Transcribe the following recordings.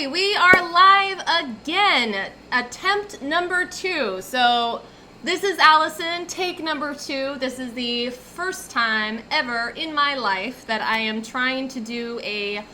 Okay, we are live again. Attempt number 2. So this is Allison, take number 2. This is the first time ever in my life that I am trying to do a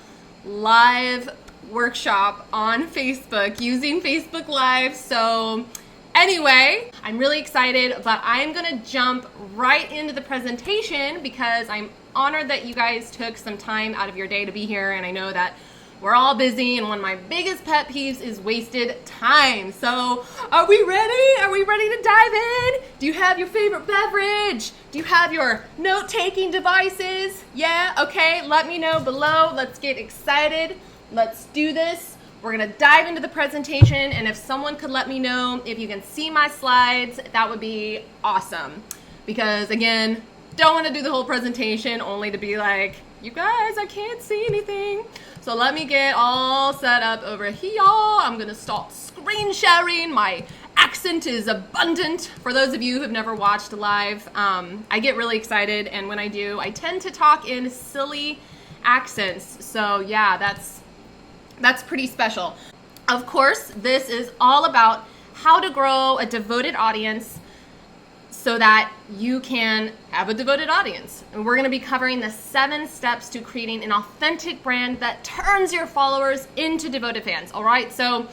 live workshop on Facebook using Facebook Live. So anyway, I'm really excited, but I'm gonna jump right into the presentation because I'm honored that you guys took some time out of your day to be here, and I know that we're all busy, and one of my biggest pet peeves is wasted time. So, are we ready? Are we ready to dive in? Do you have your favorite beverage? Do you have your note-taking devices? Yeah? Okay, let me know below. Let's get excited. Let's do this. We're gonna dive into the presentation, and if someone could let me know if you can see my slides, that would be awesome. Because again, don't wanna do the whole presentation only to be like, you guys, I can't see anything. So let me get all set up over here. I'm gonna start screen sharing. My accent is abundant. For those of you who have never watched live, I get really excited, and when I do, I tend to talk in silly accents. So yeah, that's pretty special. Of course, this is all about how to grow a devoted audience so that you can have a devoted audience. And we're gonna be covering the 7 steps to creating an authentic brand that turns your followers into devoted fans, all right? So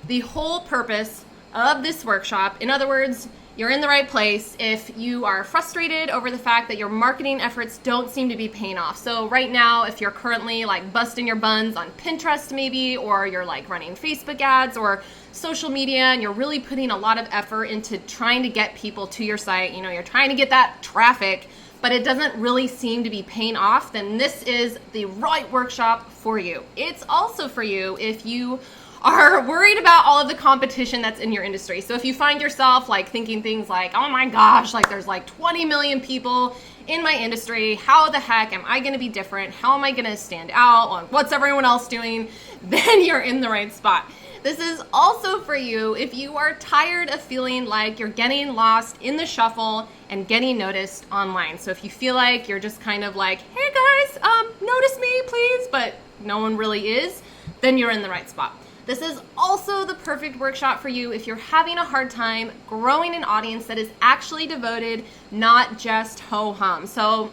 the whole purpose of this workshop, in other words, you're in the right place if you are frustrated over the fact that your marketing efforts don't seem to be paying off. So right now, if you're currently like busting your buns on Pinterest maybe, or you're like running Facebook ads or social media, and you're really putting a lot of effort into trying to get people to your site, you know, you're trying to get that traffic, but it doesn't really seem to be paying off, then this is the right workshop for you. It's also for you if you are worried about all of the competition that's in your industry. So if you find yourself like thinking things like, oh my gosh, like there's like 20 million people in my industry, how the heck am I gonna be different? How am I gonna stand out on what's everyone else doing? Then you're in the right spot. This is also for you if you are tired of feeling like you're getting lost in the shuffle and getting noticed online. So if you feel like you're just kind of like, hey guys, notice me please, but no one really is, then you're in the right spot. This is also the perfect workshop for you if you're having a hard time growing an audience that is actually devoted, not just ho-hum. So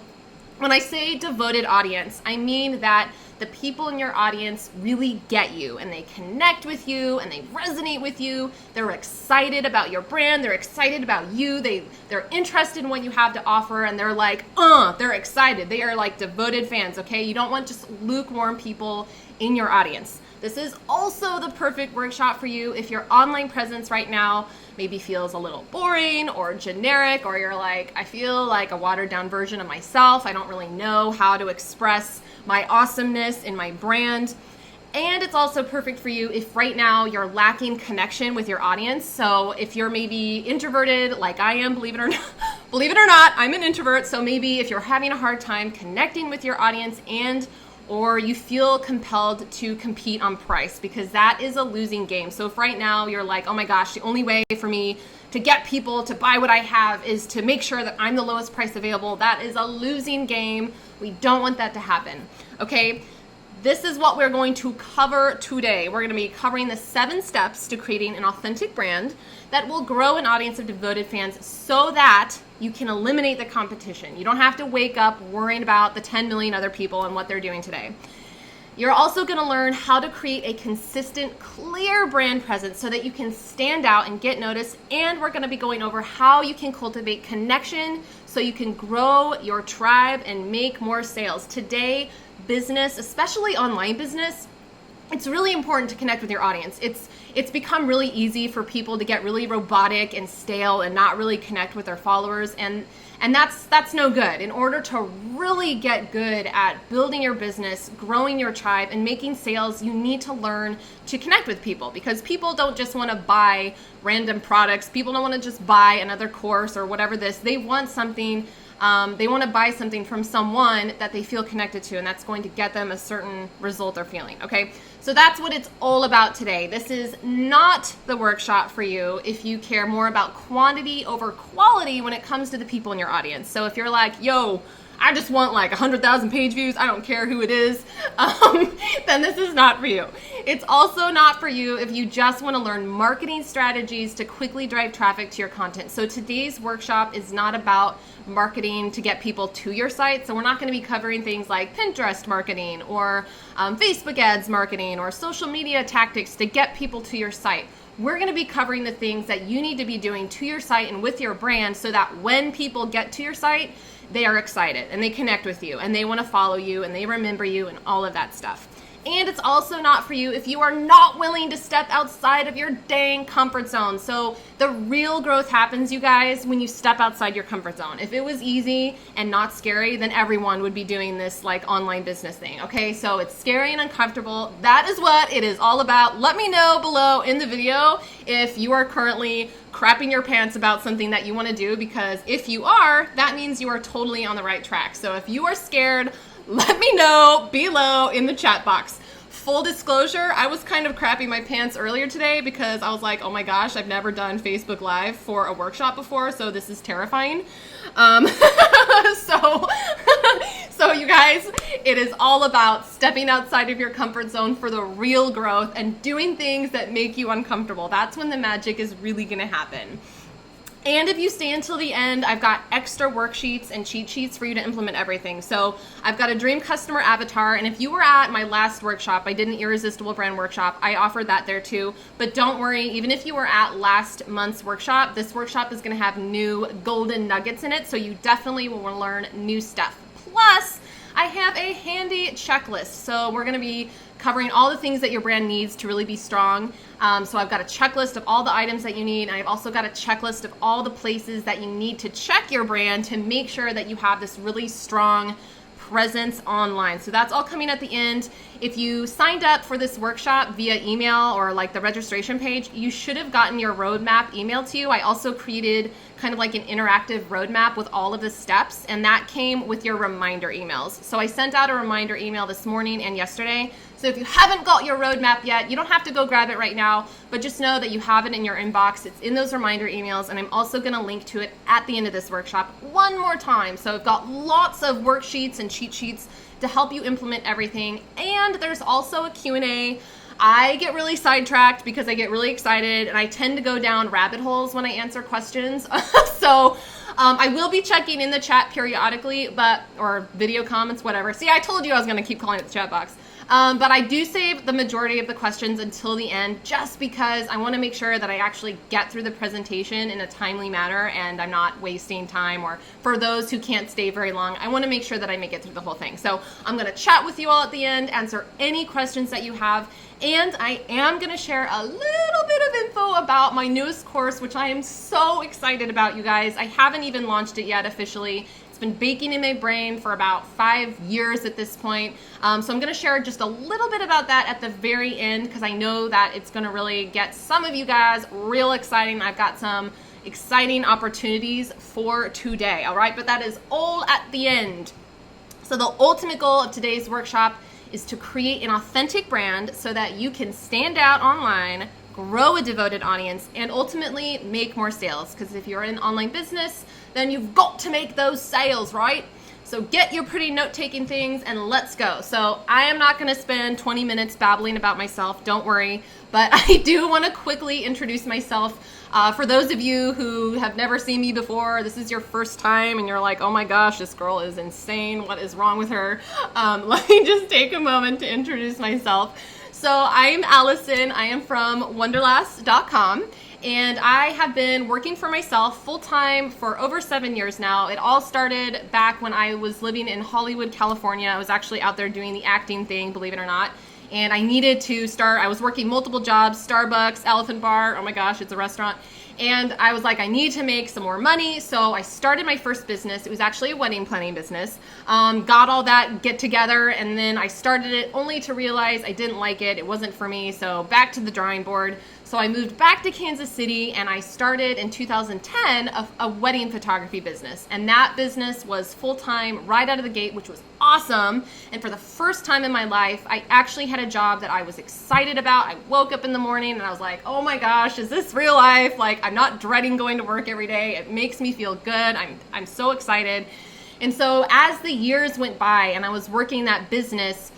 when I say devoted audience, I mean that the people in your audience really get you, and they connect with you, and they resonate with you. They're excited about your brand. They're excited about you. They're interested in what you have to offer, and they're like, they're excited. They are like devoted fans, okay? You don't want just lukewarm people in your audience. This is also the perfect workshop for you if your online presence right now maybe feels a little boring or generic, or you're like, I feel like a watered down version of myself. I don't really know how to express my awesomeness in my brand. And it's also perfect for you if right now you're lacking connection with your audience. So if you're maybe introverted like I am, believe it or not, I'm an introvert. So maybe if you're having a hard time connecting with your audience, or you feel compelled to compete on price, because that is a losing game. So if right now you're like, oh my gosh, the only way for me to get people to buy what I have is to make sure that I'm the lowest price available, that is a losing game. We don't want that to happen, okay? This is what we're going to cover today. We're gonna be covering the 7 steps to creating an authentic brand that will grow an audience of devoted fans so that you can eliminate the competition. You don't have to wake up worrying about the 10 million other people and what they're doing today. You're also gonna learn how to create a consistent, clear brand presence so that you can stand out and get noticed, and we're gonna be going over how you can cultivate connection so you can grow your tribe and make more sales. Today, business, especially online business, it's really important to connect with your audience. It's become really easy for people to get really robotic and stale and not really connect with their followers, and that's no good. In order to really get good at building your business, growing your tribe, and making sales, you need to learn to connect with people, because people don't just want to buy random products. People don't want to just buy another course or whatever this. They want something. They want to buy something from someone that they feel connected to, and that's going to get them a certain result or feeling, okay? So that's what it's all about today. This is not the workshop for you if you care more about quantity over quality when it comes to the people in your audience. So if you're like, yo, I just want like 100,000 page views, I don't care who it is, then this is not for you. It's also not for you if you just want to learn marketing strategies to quickly drive traffic to your content. So today's workshop is not about marketing to get people to your site. So we're not going to be covering things like Pinterest marketing or Facebook ads marketing or social media tactics to get people to your site. We're going to be covering the things that you need to be doing to your site and with your brand so that when people get to your site, they are excited and they connect with you and they want to follow you and they remember you and all of that stuff. And it's also not for you if you are not willing to step outside of your dang comfort zone. So the real growth happens, you guys, when you step outside your comfort zone. If it was easy and not scary, then everyone would be doing this like online business thing, okay? So it's scary and uncomfortable. That is what it is all about. Let me know below in the video if you are currently crapping your pants about something that you want to do, because if you are, that means you are totally on the right track. So if you are scared, let me know below in the chat box. Full disclosure, I was kind of crapping my pants earlier today because I was like, oh my gosh, I've never done Facebook Live for a workshop before, so this is terrifying. So you guys, it is all about stepping outside of your comfort zone for the real growth and doing things that make you uncomfortable. That's when the magic is really gonna happen. And if you stay until the end, I've got extra worksheets and cheat sheets for you to implement everything. So I've got a dream customer avatar, and if you were at my last workshop, I did an irresistible brand workshop, I offered that there too. But don't worry, even if you were at last month's workshop, this workshop is gonna have new golden nuggets in it, so you definitely will learn new stuff. Plus, I have a handy checklist. So we're gonna be covering all the things that your brand needs to really be strong. So I've got a checklist of all the items that you need, and I've also got a checklist of all the places that you need to check your brand to make sure that you have this really strong presence online. So that's all coming at the end. If you signed up for this workshop via email or like the registration page, you should have gotten your roadmap emailed to you. I also created kind of like an interactive roadmap with all of the steps, and that came with your reminder emails. So I sent out a reminder email this morning and yesterday. So if you haven't got your roadmap yet, you don't have to go grab it right now, but just know that you have it in your inbox. It's in those reminder emails, and I'm also gonna link to it at the end of this workshop one more time. So I've got lots of worksheets and cheat sheets to help you implement everything. And there's also a Q&A. I get really sidetracked because I get really excited and I tend to go down rabbit holes when I answer questions. So I will be checking in the chat periodically, or video comments, whatever. See, I told you I was gonna keep calling it the chat box. But I do save the majority of the questions until the end just because I want to make sure that I actually get through the presentation in a timely manner and I'm not wasting time, or for those who can't stay very long, I want to make sure that I make it through the whole thing. So I'm going to chat with you all at the end, answer any questions that you have, and I am going to share a little bit of info about my newest course, which I am so excited about, you guys. I haven't even launched it yet officially. It's been baking in my brain for about 5 years at this point. So I'm going to share just a little bit about that at the very end because I know that it's going to really get some of you guys real exciting. I've got some exciting opportunities for today, all right? But that is all at the end. So the ultimate goal of today's workshop is to create an authentic brand so that you can stand out online, grow a devoted audience, and ultimately make more sales. Because if you're in online business, then you've got to make those sales, right? So get your pretty note-taking things and let's go. So I am not gonna spend 20 minutes babbling about myself, don't worry, but I do wanna quickly introduce myself. For those of you who have never seen me before, this is your first time and you're like, oh my gosh, this girl is insane, what is wrong with her? Let me just take a moment to introduce myself. So I'm Allison, I am from Wonderlass.com. And I have been working for myself full-time for over 7 years now. It all started back when I was living in Hollywood, California. I was actually out there doing the acting thing, believe it or not. And I needed to start, I was working multiple jobs, Starbucks, Elephant Bar, oh my gosh, it's a restaurant. And I was like, I need to make some more money. So I started my first business. It was actually a wedding planning business. Got all that get together, and then I started it only to realize I didn't like it. It wasn't for me. So back to the drawing board. So I moved back to Kansas City and I started in 2010 a wedding photography business. And that business was full-time right out of the gate, which was awesome. And for the first time in my life, I actually had a job that I was excited about. I woke up in the morning and I was like, oh my gosh, is this real life? Like, I'm not dreading going to work every day. It makes me feel good. I'm so excited. And so as the years went by and I was working that business,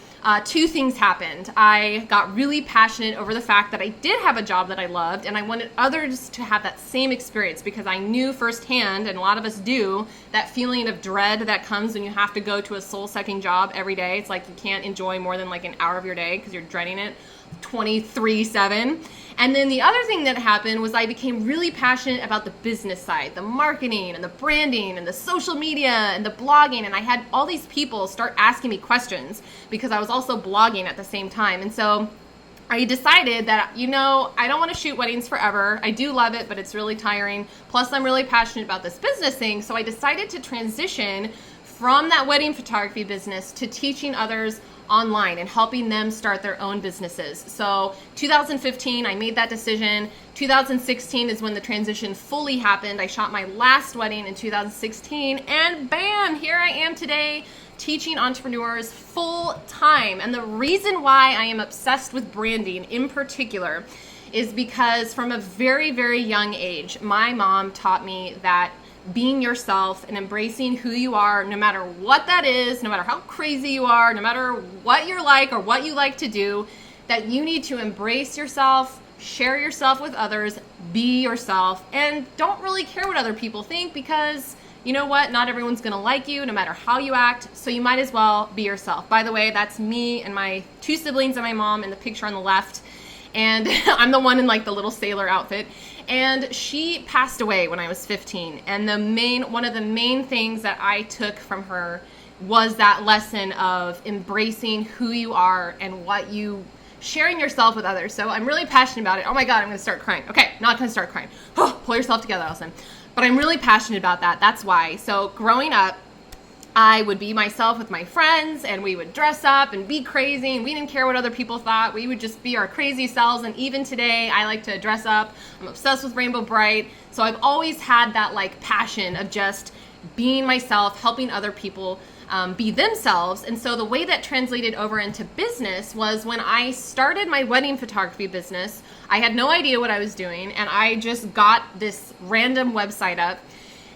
two things happened. I got really passionate over the fact that I did have a job that I loved, and I wanted others to have that same experience because I knew firsthand, and a lot of us do, that feeling of dread that comes when you have to go to a soul-sucking job every day. It's like you can't enjoy more than like an hour of your day because you're dreading it 23/7. And then the other thing that happened was I became really passionate about the business side, the marketing and the branding and the social media and the blogging. And I had all these people start asking me questions because I was also blogging at the same time. And so I decided that, I don't want to shoot weddings forever. I do love it, but it's really tiring. Plus, I'm really passionate about this business thing. So I decided to transition from that wedding photography business to teaching others online and helping them start their own businesses. So 2015, I made that decision. 2016 is when the transition fully happened. I shot my last wedding in 2016, and bam, here I am today teaching entrepreneurs full time. And the reason why I am obsessed with branding in particular is because from a very, very young age, my mom taught me that being yourself and embracing who you are, no matter what that is, no matter how crazy you are, no matter what you're like or what you like to do, that you need to embrace yourself, share yourself with others, be yourself, and don't really care what other people think because you know what? Not everyone's gonna like you no matter how you act, so you might as well be yourself. By the way, that's me and my two siblings and my mom in the picture on the left. And I'm the one in like the little sailor outfit. And she passed away when I was 15. And one of the main things that I took from her was that lesson of embracing who you are and sharing yourself with others. So I'm really passionate about it. Oh my God, I'm gonna start crying. Okay, not gonna start crying. Oh, pull yourself together, Allison. But I'm really passionate about that. That's why. So growing up, I would be myself with my friends and we would dress up and be crazy and we didn't care what other people thought. We would just be our crazy selves. And even today, I like to dress up. I'm obsessed with Rainbow Brite. So I've always had that like passion of just being myself, helping other people be themselves. And so the way that translated over into business was when I started my wedding photography business, I had no idea what I was doing. And I just got this random website up.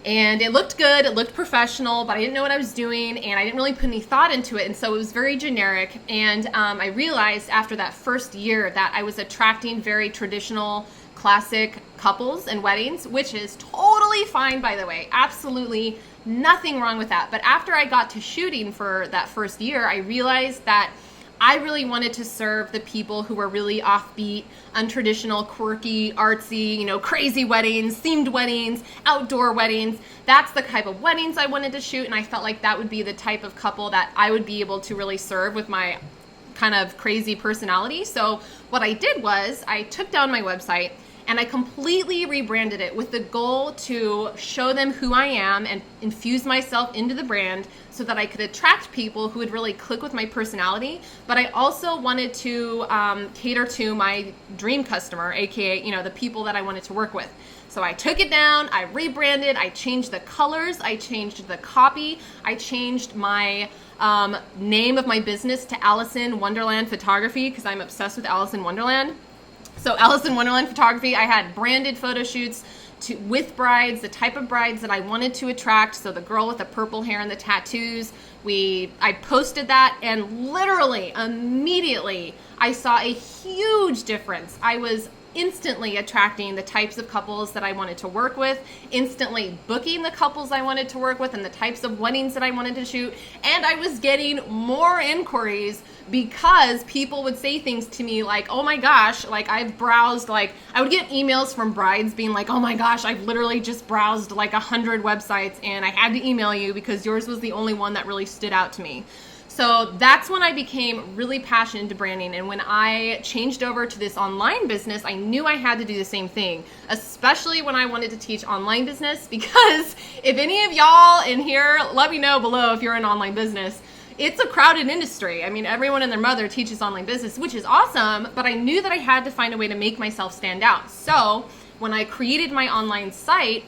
And it looked good, it looked professional, but I didn't know what I was doing and I didn't really put any thought into it. And so it was very generic. And I realized after that first year that I was attracting very traditional, classic couples and weddings, which is totally fine, by the way. Absolutely nothing wrong with that. But after I got to shooting for that first year, I realized that I really wanted to serve the people who were really offbeat, untraditional, quirky, artsy, crazy weddings, themed weddings, outdoor weddings. That's the type of weddings I wanted to shoot, and I felt like that would be the type of couple that I would be able to really serve with my kind of crazy personality. So what I did was I took down my website and I completely rebranded it with the goal to show them who I am and infuse myself into the brand so that I could attract people who would really click with my personality. But I also wanted to cater to my dream customer, aka, the people that I wanted to work with. So I took it down, I rebranded, I changed the colors, I changed the copy, I changed my name of my business to Alice in Wonderland Photography because I'm obsessed with Alice in Wonderland. So Alice in Wonderland Photography, I had branded photo shoots with brides, the type of brides that I wanted to attract. So the girl with the purple hair and the tattoos, I posted that and literally immediately I saw a huge difference. I was instantly attracting the types of couples that I wanted to work with, instantly booking the couples I wanted to work with and the types of weddings that I wanted to shoot. And I was getting more inquiries because people would say things to me like, oh my gosh, like I've browsed, like I would get emails from brides being like, oh my gosh, I've literally just browsed like 100 websites and I had to email you because yours was the only one that really stood out to me. So that's when I became really passionate into branding. And when I changed over to this online business, I knew I had to do the same thing, especially when I wanted to teach online business, because if any of y'all in here, let me know below if you're in online business. It's a crowded industry. I mean, everyone and their mother teaches online business, which is awesome, but I knew that I had to find a way to make myself stand out. So when I created my online site,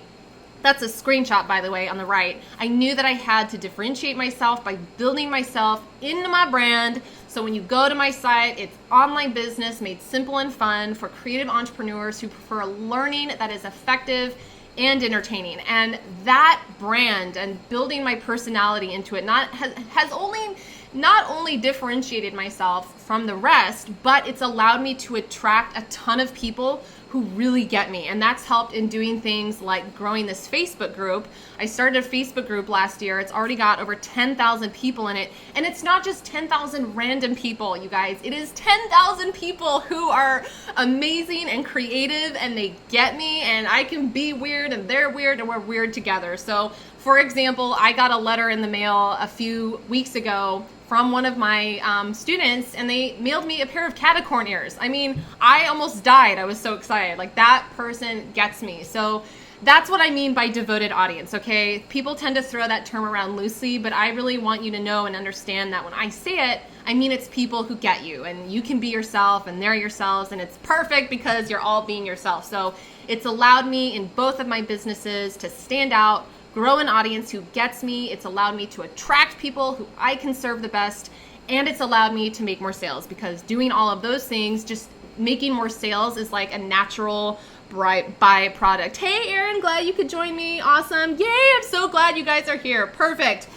that's a screenshot, by the way, on the right. I knew that I had to differentiate myself by building myself into my brand. So when you go to my site, it's online business made simple and fun for creative entrepreneurs who prefer learning that is effective and entertaining. And that brand and building my personality into it has only not only differentiated myself from the rest, but it's allowed me to attract a ton of people who really get me. And that's helped in doing things like growing this Facebook group. I started a Facebook group last year. It's already got over 10,000 people in it. And it's not just 10,000 random people, you guys. It is 10,000 people who are amazing and creative, and they get me, and I can be weird and they're weird and we're weird together. So for example, I got a letter in the mail a few weeks ago from one of my students, and they mailed me a pair of catacorn ears. I mean, I almost died. I was so excited. Like, that person gets me. So that's what I mean by devoted audience, okay? People tend to throw that term around loosely, but I really want you to know and understand that when I say it, I mean it's people who get you, and you can be yourself and they're yourselves, and it's perfect because you're all being yourself. So it's allowed me in both of my businesses to stand out, grow an audience who gets me. It's allowed me to attract people who I can serve the best, and it's allowed me to make more sales, because doing all of those things, just making more sales, is like a natural byproduct. Hey Erin, glad you could join me. Awesome. Yay, I'm so glad you guys are here. Perfect.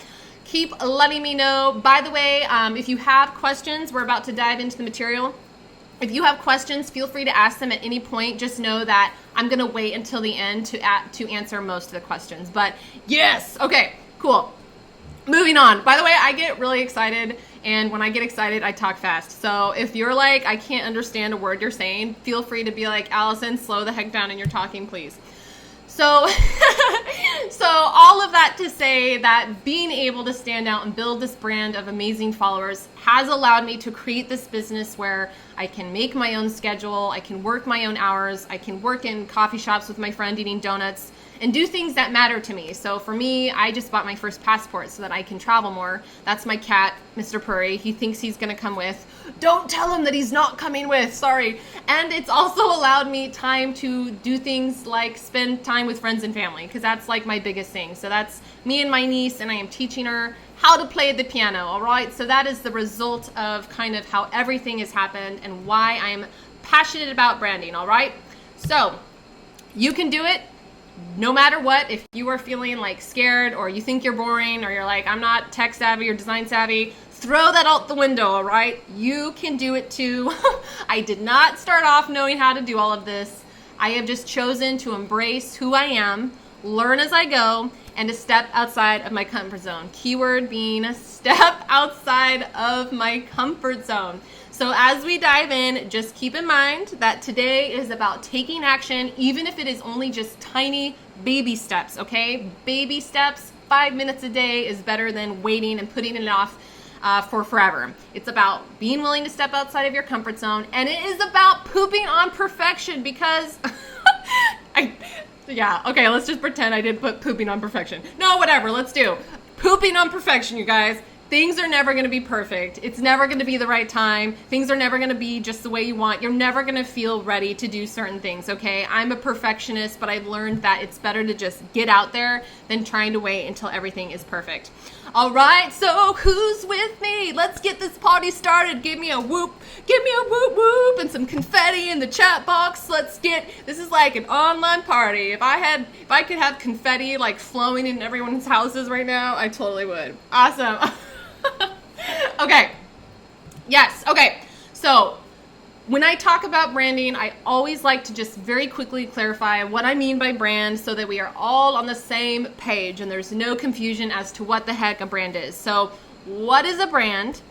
Keep letting me know. By the way, if you have questions, we're about to dive into the material. If you have questions, feel free to ask them at any point. Just know that I'm going to wait until the end to answer most of the questions. But yes, okay, cool. Moving on. By the way, I get really excited, and when I get excited, I talk fast. So if you're like, I can't understand a word you're saying, feel free to be like, Allison, slow the heck down in your talking, please. So, so all of that to say that being able to stand out and build this brand of amazing followers has allowed me to create this business where I can make my own schedule, I can work my own hours, I can work in coffee shops with my friend eating donuts, and do things that matter to me. So for me, I just bought my first passport so that I can travel more. That's my cat, Mr. Purry. He thinks he's gonna come with. Don't tell him that he's not coming with, sorry. And it's also allowed me time to do things like spend time with friends and family, because that's like my biggest thing. So that's me and my niece, and I am teaching her how to play the piano, all right? So that is the result of kind of how everything has happened and why I'm passionate about branding, all right? So you can do it. No matter what, if you are feeling like scared, or you think you're boring, or you're like, I'm not tech savvy or design savvy, throw that out the window, all right? You can do it too. I did not start off knowing how to do all of this. I have just chosen to embrace who I am, learn as I go, and to step outside of my comfort zone. Keyword being step outside of my comfort zone. So as we dive in, just keep in mind that today is about taking action, even if it is only just tiny baby steps, okay? Baby steps, 5 minutes a day is better than waiting and putting it off for forever. It's about being willing to step outside of your comfort zone, and it is about pooping on perfection, because yeah, okay, let's just pretend I did put pooping on perfection. No, whatever, let's do pooping on perfection, you guys. Things are never going to be perfect. It's never going to be the right time. Things are never going to be just the way you want. You're never going to feel ready to do certain things, okay? I'm a perfectionist, but I've learned that it's better to just get out there than trying to wait until everything is perfect. All right, so who's with me? Let's get this party started. Give me a whoop, whoop, and some confetti in the chat box. This is like an online party. If I could have confetti like flowing in everyone's houses right now, I totally would. Awesome. Okay. Yes. Okay. So when I talk about branding, I always like to just very quickly clarify what I mean by brand so that we are all on the same page and there's no confusion as to what the heck a brand is. So what is a brand?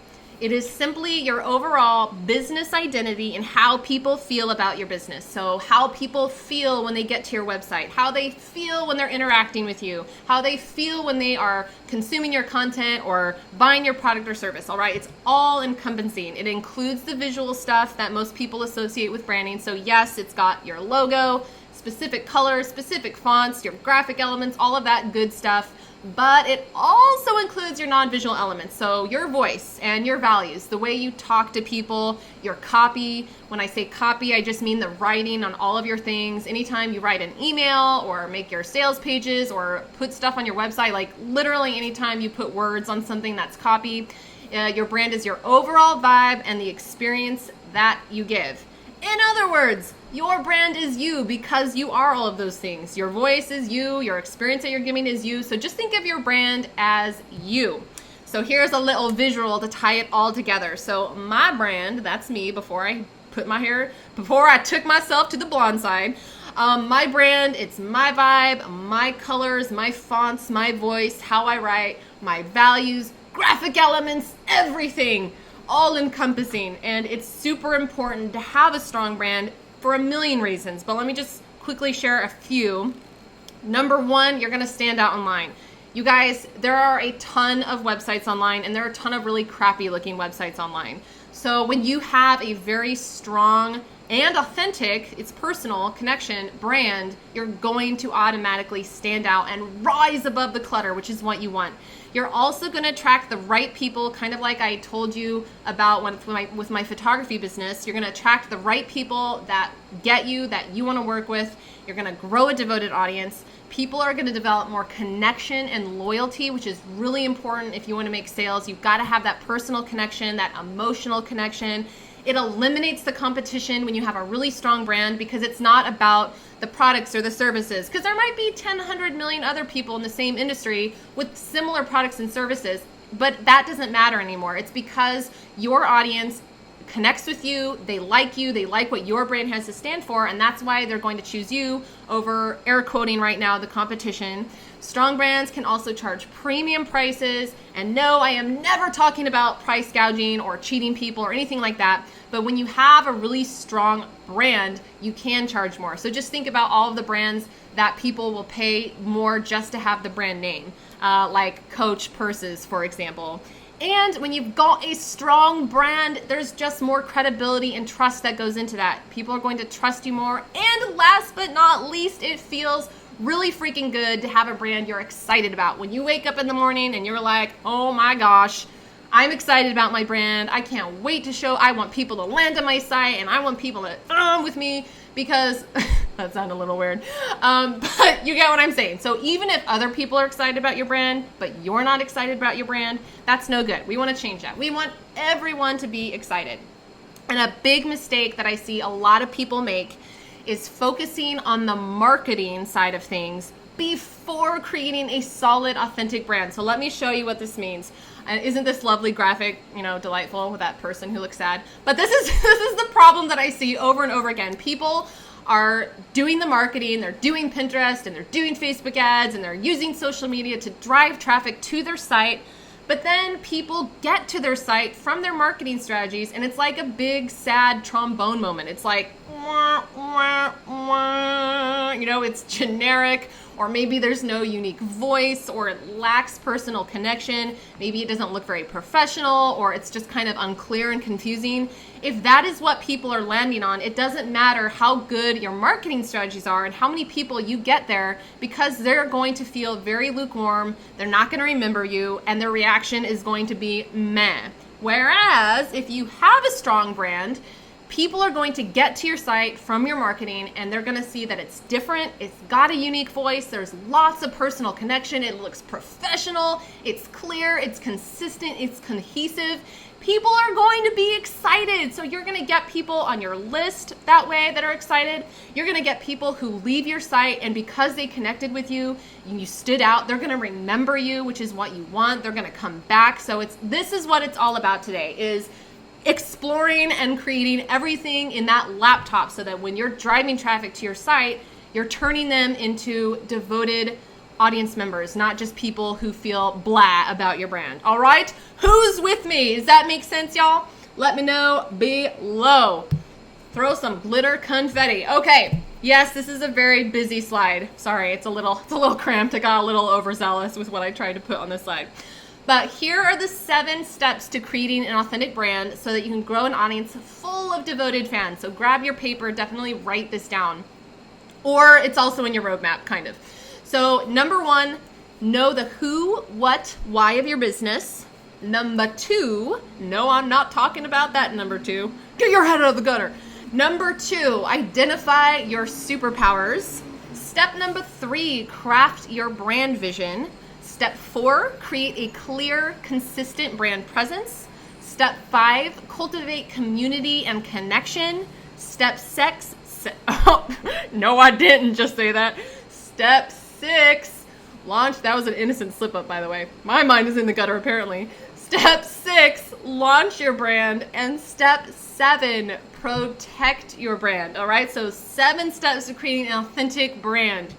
It is simply your overall business identity and how people feel about your business. So how people feel when they get to your website, how they feel when they're interacting with you, how they feel when they are consuming your content or buying your product or service, all right? It's all encompassing. It includes the visual stuff that most people associate with branding. So yes, it's got your logo, specific colors, specific fonts, your graphic elements, all of that good stuff. But it also includes your non-visual elements. So your voice and your values, the way you talk to people, your copy. When I say copy, I just mean the writing on all of your things. Anytime you write an email or make your sales pages or put stuff on your website, like literally anytime you put words on something, that's copy. Your brand is your overall vibe and the experience that you give. In other words, your brand is you because you are all of those things. Your voice is you, your experience that you're giving is you. So just think of your brand as you. So here's a little visual to tie it all together. So my brand, that's me before I took myself to the blonde side. My brand, it's my vibe, my colors, my fonts, my voice, how I write, my values, graphic elements, everything, all encompassing. And it's super important to have a strong brand for a million reasons. But let me just quickly share a few. Number one, you're gonna stand out online. You guys, there are a ton of websites online, and there are a ton of really crappy looking websites online. So when you have a very strong and authentic, it's personal connection brand, you're going to automatically stand out and rise above the clutter, which is what you want. You're also going to attract the right people, kind of like I told you about with my photography business. You're going to attract the right people that get you, that you want to work with. You're going to grow a devoted audience. People are going to develop more connection and loyalty, which is really important if you want to make sales. You've got to have that personal connection, that emotional connection. It eliminates the competition when you have a really strong brand, because it's not about the products or the services, because there might be 10, 100 million other people in the same industry with similar products and services, but that doesn't matter anymore. It's because your audience connects with you, they like what your brand has to stand for, and that's why they're going to choose you over, air quoting right now, the competition. Strong brands can also charge premium prices, and no, I am never talking about price gouging or cheating people or anything like that, but when you have a really strong brand, you can charge more. So just think about all of the brands that people will pay more just to have the brand name, like Coach purses, for example. And when you've got a strong brand, there's just more credibility and trust that goes into that. People are going to trust you more. And last but not least, it feels really freaking good to have a brand you're excited about. When you wake up in the morning and you're like, oh my gosh, I'm excited about my brand. I can't wait to show. I want people to land on my site, and I want people to with me, because that sounded a little weird. But you get what I'm saying. So even if other people are excited about your brand, but you're not excited about your brand, that's no good. We want to change that. We want everyone to be excited. And a big mistake that I see a lot of people make is focusing on the marketing side of things before creating a solid, authentic brand. So let me show you what this means. And isn't this lovely graphic, delightful with that person who looks sad? But this is the problem that I see over and over again. People are doing the marketing, they're doing Pinterest, and they're doing Facebook ads, and they're using social media to drive traffic to their site. But then people get to their site from their marketing strategies, and it's like a big, sad trombone moment. It's like, wah, wah, wah. It's generic, or maybe there's no unique voice, or it lacks personal connection. Maybe it doesn't look very professional, or it's just kind of unclear and confusing. If that is what people are landing on, it doesn't matter how good your marketing strategies are and how many people you get there, because they're going to feel very lukewarm, they're not going to remember you, and their reaction is going to be meh. Whereas if you have a strong brand, people are going to get to your site from your marketing, and they're going to see that it's different, it's got a unique voice, there's lots of personal connection, it looks professional, it's clear, it's consistent, it's cohesive. People are going to be excited. So you're going to get people on your list that way that are excited. You're going to get people who leave your site, and because they connected with you and you stood out, they're going to remember you, which is what you want. They're going to come back. So this is what it's all about today, is exploring and creating everything in that laptop, so that when you're driving traffic to your site, you're turning them into devoted audience members, not just people who feel blah about your brand. All right? Who's with me? Does that make sense, y'all? Let me know below. Throw some glitter confetti. Okay. Yes, this is a very busy slide. Sorry, it's a little cramped. I got a little overzealous with what I tried to put on this slide. But here are the 7 steps to creating an authentic brand so that you can grow an audience full of devoted fans. So grab your paper, definitely write this down. Or it's also in your roadmap, kind of. So number 1, know the who, what, why of your business. Number 2, no, I'm not talking about that. Number 2, get your head out of the gutter. Number 2, identify your superpowers. Step number 3, craft your brand vision. Step 4, create a clear, consistent brand presence. Step 5, cultivate community and connection. Step 6, oh, no, I didn't just say that. Step 6, Launch. That was an innocent slip up, by the way. My mind is in the gutter, apparently. Step 6, launch your brand. And step 7, protect your brand. All right, so 7 steps to creating an authentic brand.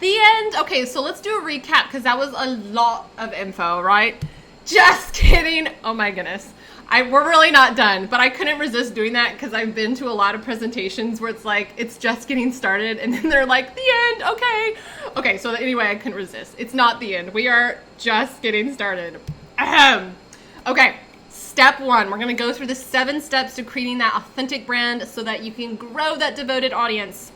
The end. Okay, so let's do a recap because that was a lot of info, right? Just kidding. Oh my goodness. We're really not done, but I couldn't resist doing that because I've been to a lot of presentations where it's like, it's just getting started, and then they're like, the end, okay. Okay, so anyway, I couldn't resist. It's not the end. We are just getting started. Ahem. Okay, step 1, we're gonna go through the 7 steps to creating that authentic brand so that you can grow that devoted audience.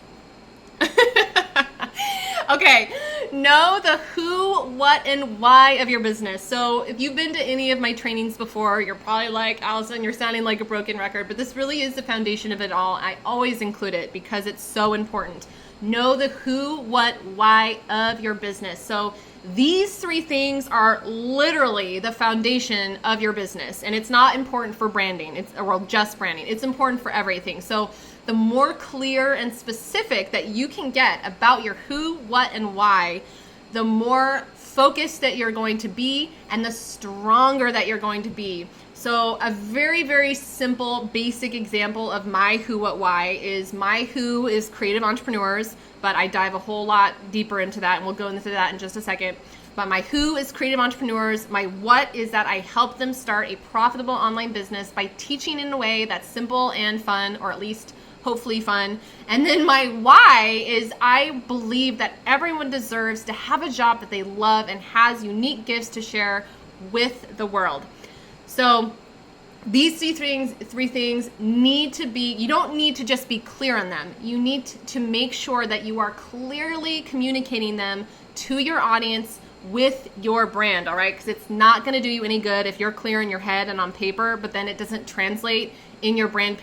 Okay, know the who, what, and why of your business. So if you've been to any of my trainings before, you're probably like, Allison, you're sounding like a broken record, but this really is the foundation of it all. I always include it because it's so important. Know the who, what, why of your business. So these 3 things are literally the foundation of your business, and it's not important for branding. Well, just branding. It's important for everything. So the more clear and specific that you can get about your who, what, and why, the more focused that you're going to be and the stronger that you're going to be. So a very, very simple, basic example of my who, what, why is my who is creative entrepreneurs, but I dive a whole lot deeper into that, and we'll go into that in just a second. But my who is creative entrepreneurs. My what is that I help them start a profitable online business by teaching in a way that's simple and fun, or at least hopefully fun. And then my why is I believe that everyone deserves to have a job that they love and has unique gifts to share with the world. So these 3 things need to be, you don't need to just be clear on them. You need to make sure that you are clearly communicating them to your audience with your brand, all right? Because it's not going to do you any good if you're clear in your head and on paper, but then it doesn't translate in your brand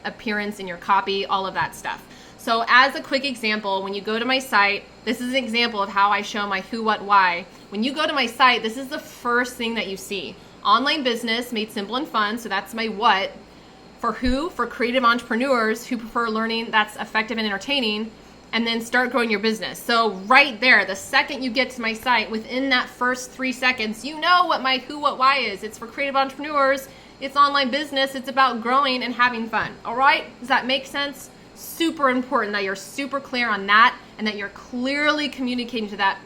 appearance, in your copy, all of that stuff. So as a quick example, when you go to my site, this is an example of how I show my who, what, why. When you go to my site, this is the first thing that you see. Online business made simple and fun, so that's my what. For who? For creative entrepreneurs who prefer learning that's effective and entertaining, and then start growing your business. So right there, the second you get to my site, within that first 3 seconds, you know what my who, what, why is. It's for creative entrepreneurs. It's online business. It's about growing and having fun. All right? Does that make sense? Super important that you're super clear on that and that you're clearly communicating to that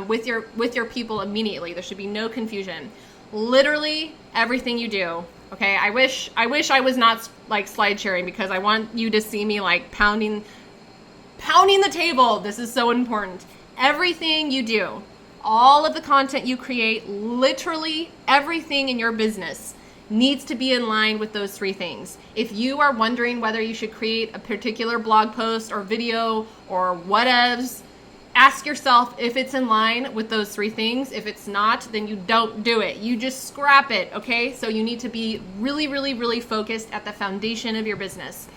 with your people immediately. There should be no confusion. Literally everything you do. Okay? I wish I was not like slide sharing because I want you to see me like pounding the table. This is so important. Everything you do, all of the content you create, literally everything in your business needs to be in line with those 3 things. If you are wondering whether you should create a particular blog post or video or whatevs, ask yourself if it's in line with those 3 things. If it's not, then you don't do it. You just scrap it, okay? So you need to be really, really, really focused at the foundation of your business.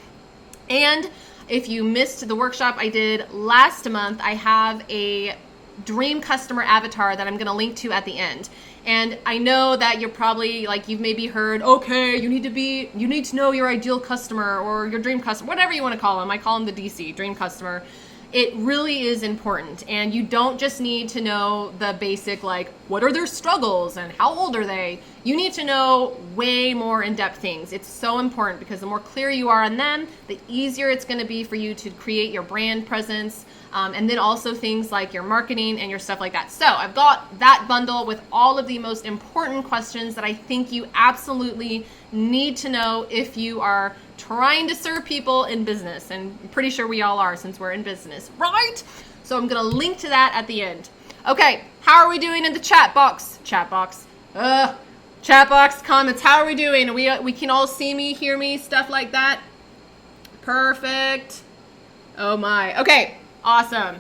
And if you missed the workshop I did last month, I have a dream customer avatar that I'm going to link to at the end. And I know that you're probably like, you've maybe heard, okay, you need to know your ideal customer or your dream customer, whatever you want to call them. I call them the DC, dream customer. It really is important. And you don't just need to know the basic, like, what are their struggles and how old are they? You need to know way more in-depth things. It's so important because the more clear you are on them, the easier it's going to be for you to create your brand presence. And then also things like your marketing and your stuff like that. So I've got that bundle with all of the most important questions that I think you absolutely need to know if you are trying to serve people in business. And I'm pretty sure we all are since we're in business, right? So I'm going to link to that at the end. Okay, how are we doing in the chat box? Chat box comments. How are we doing? We can all see me, hear me, stuff like that. Perfect. Oh my. Okay. Awesome.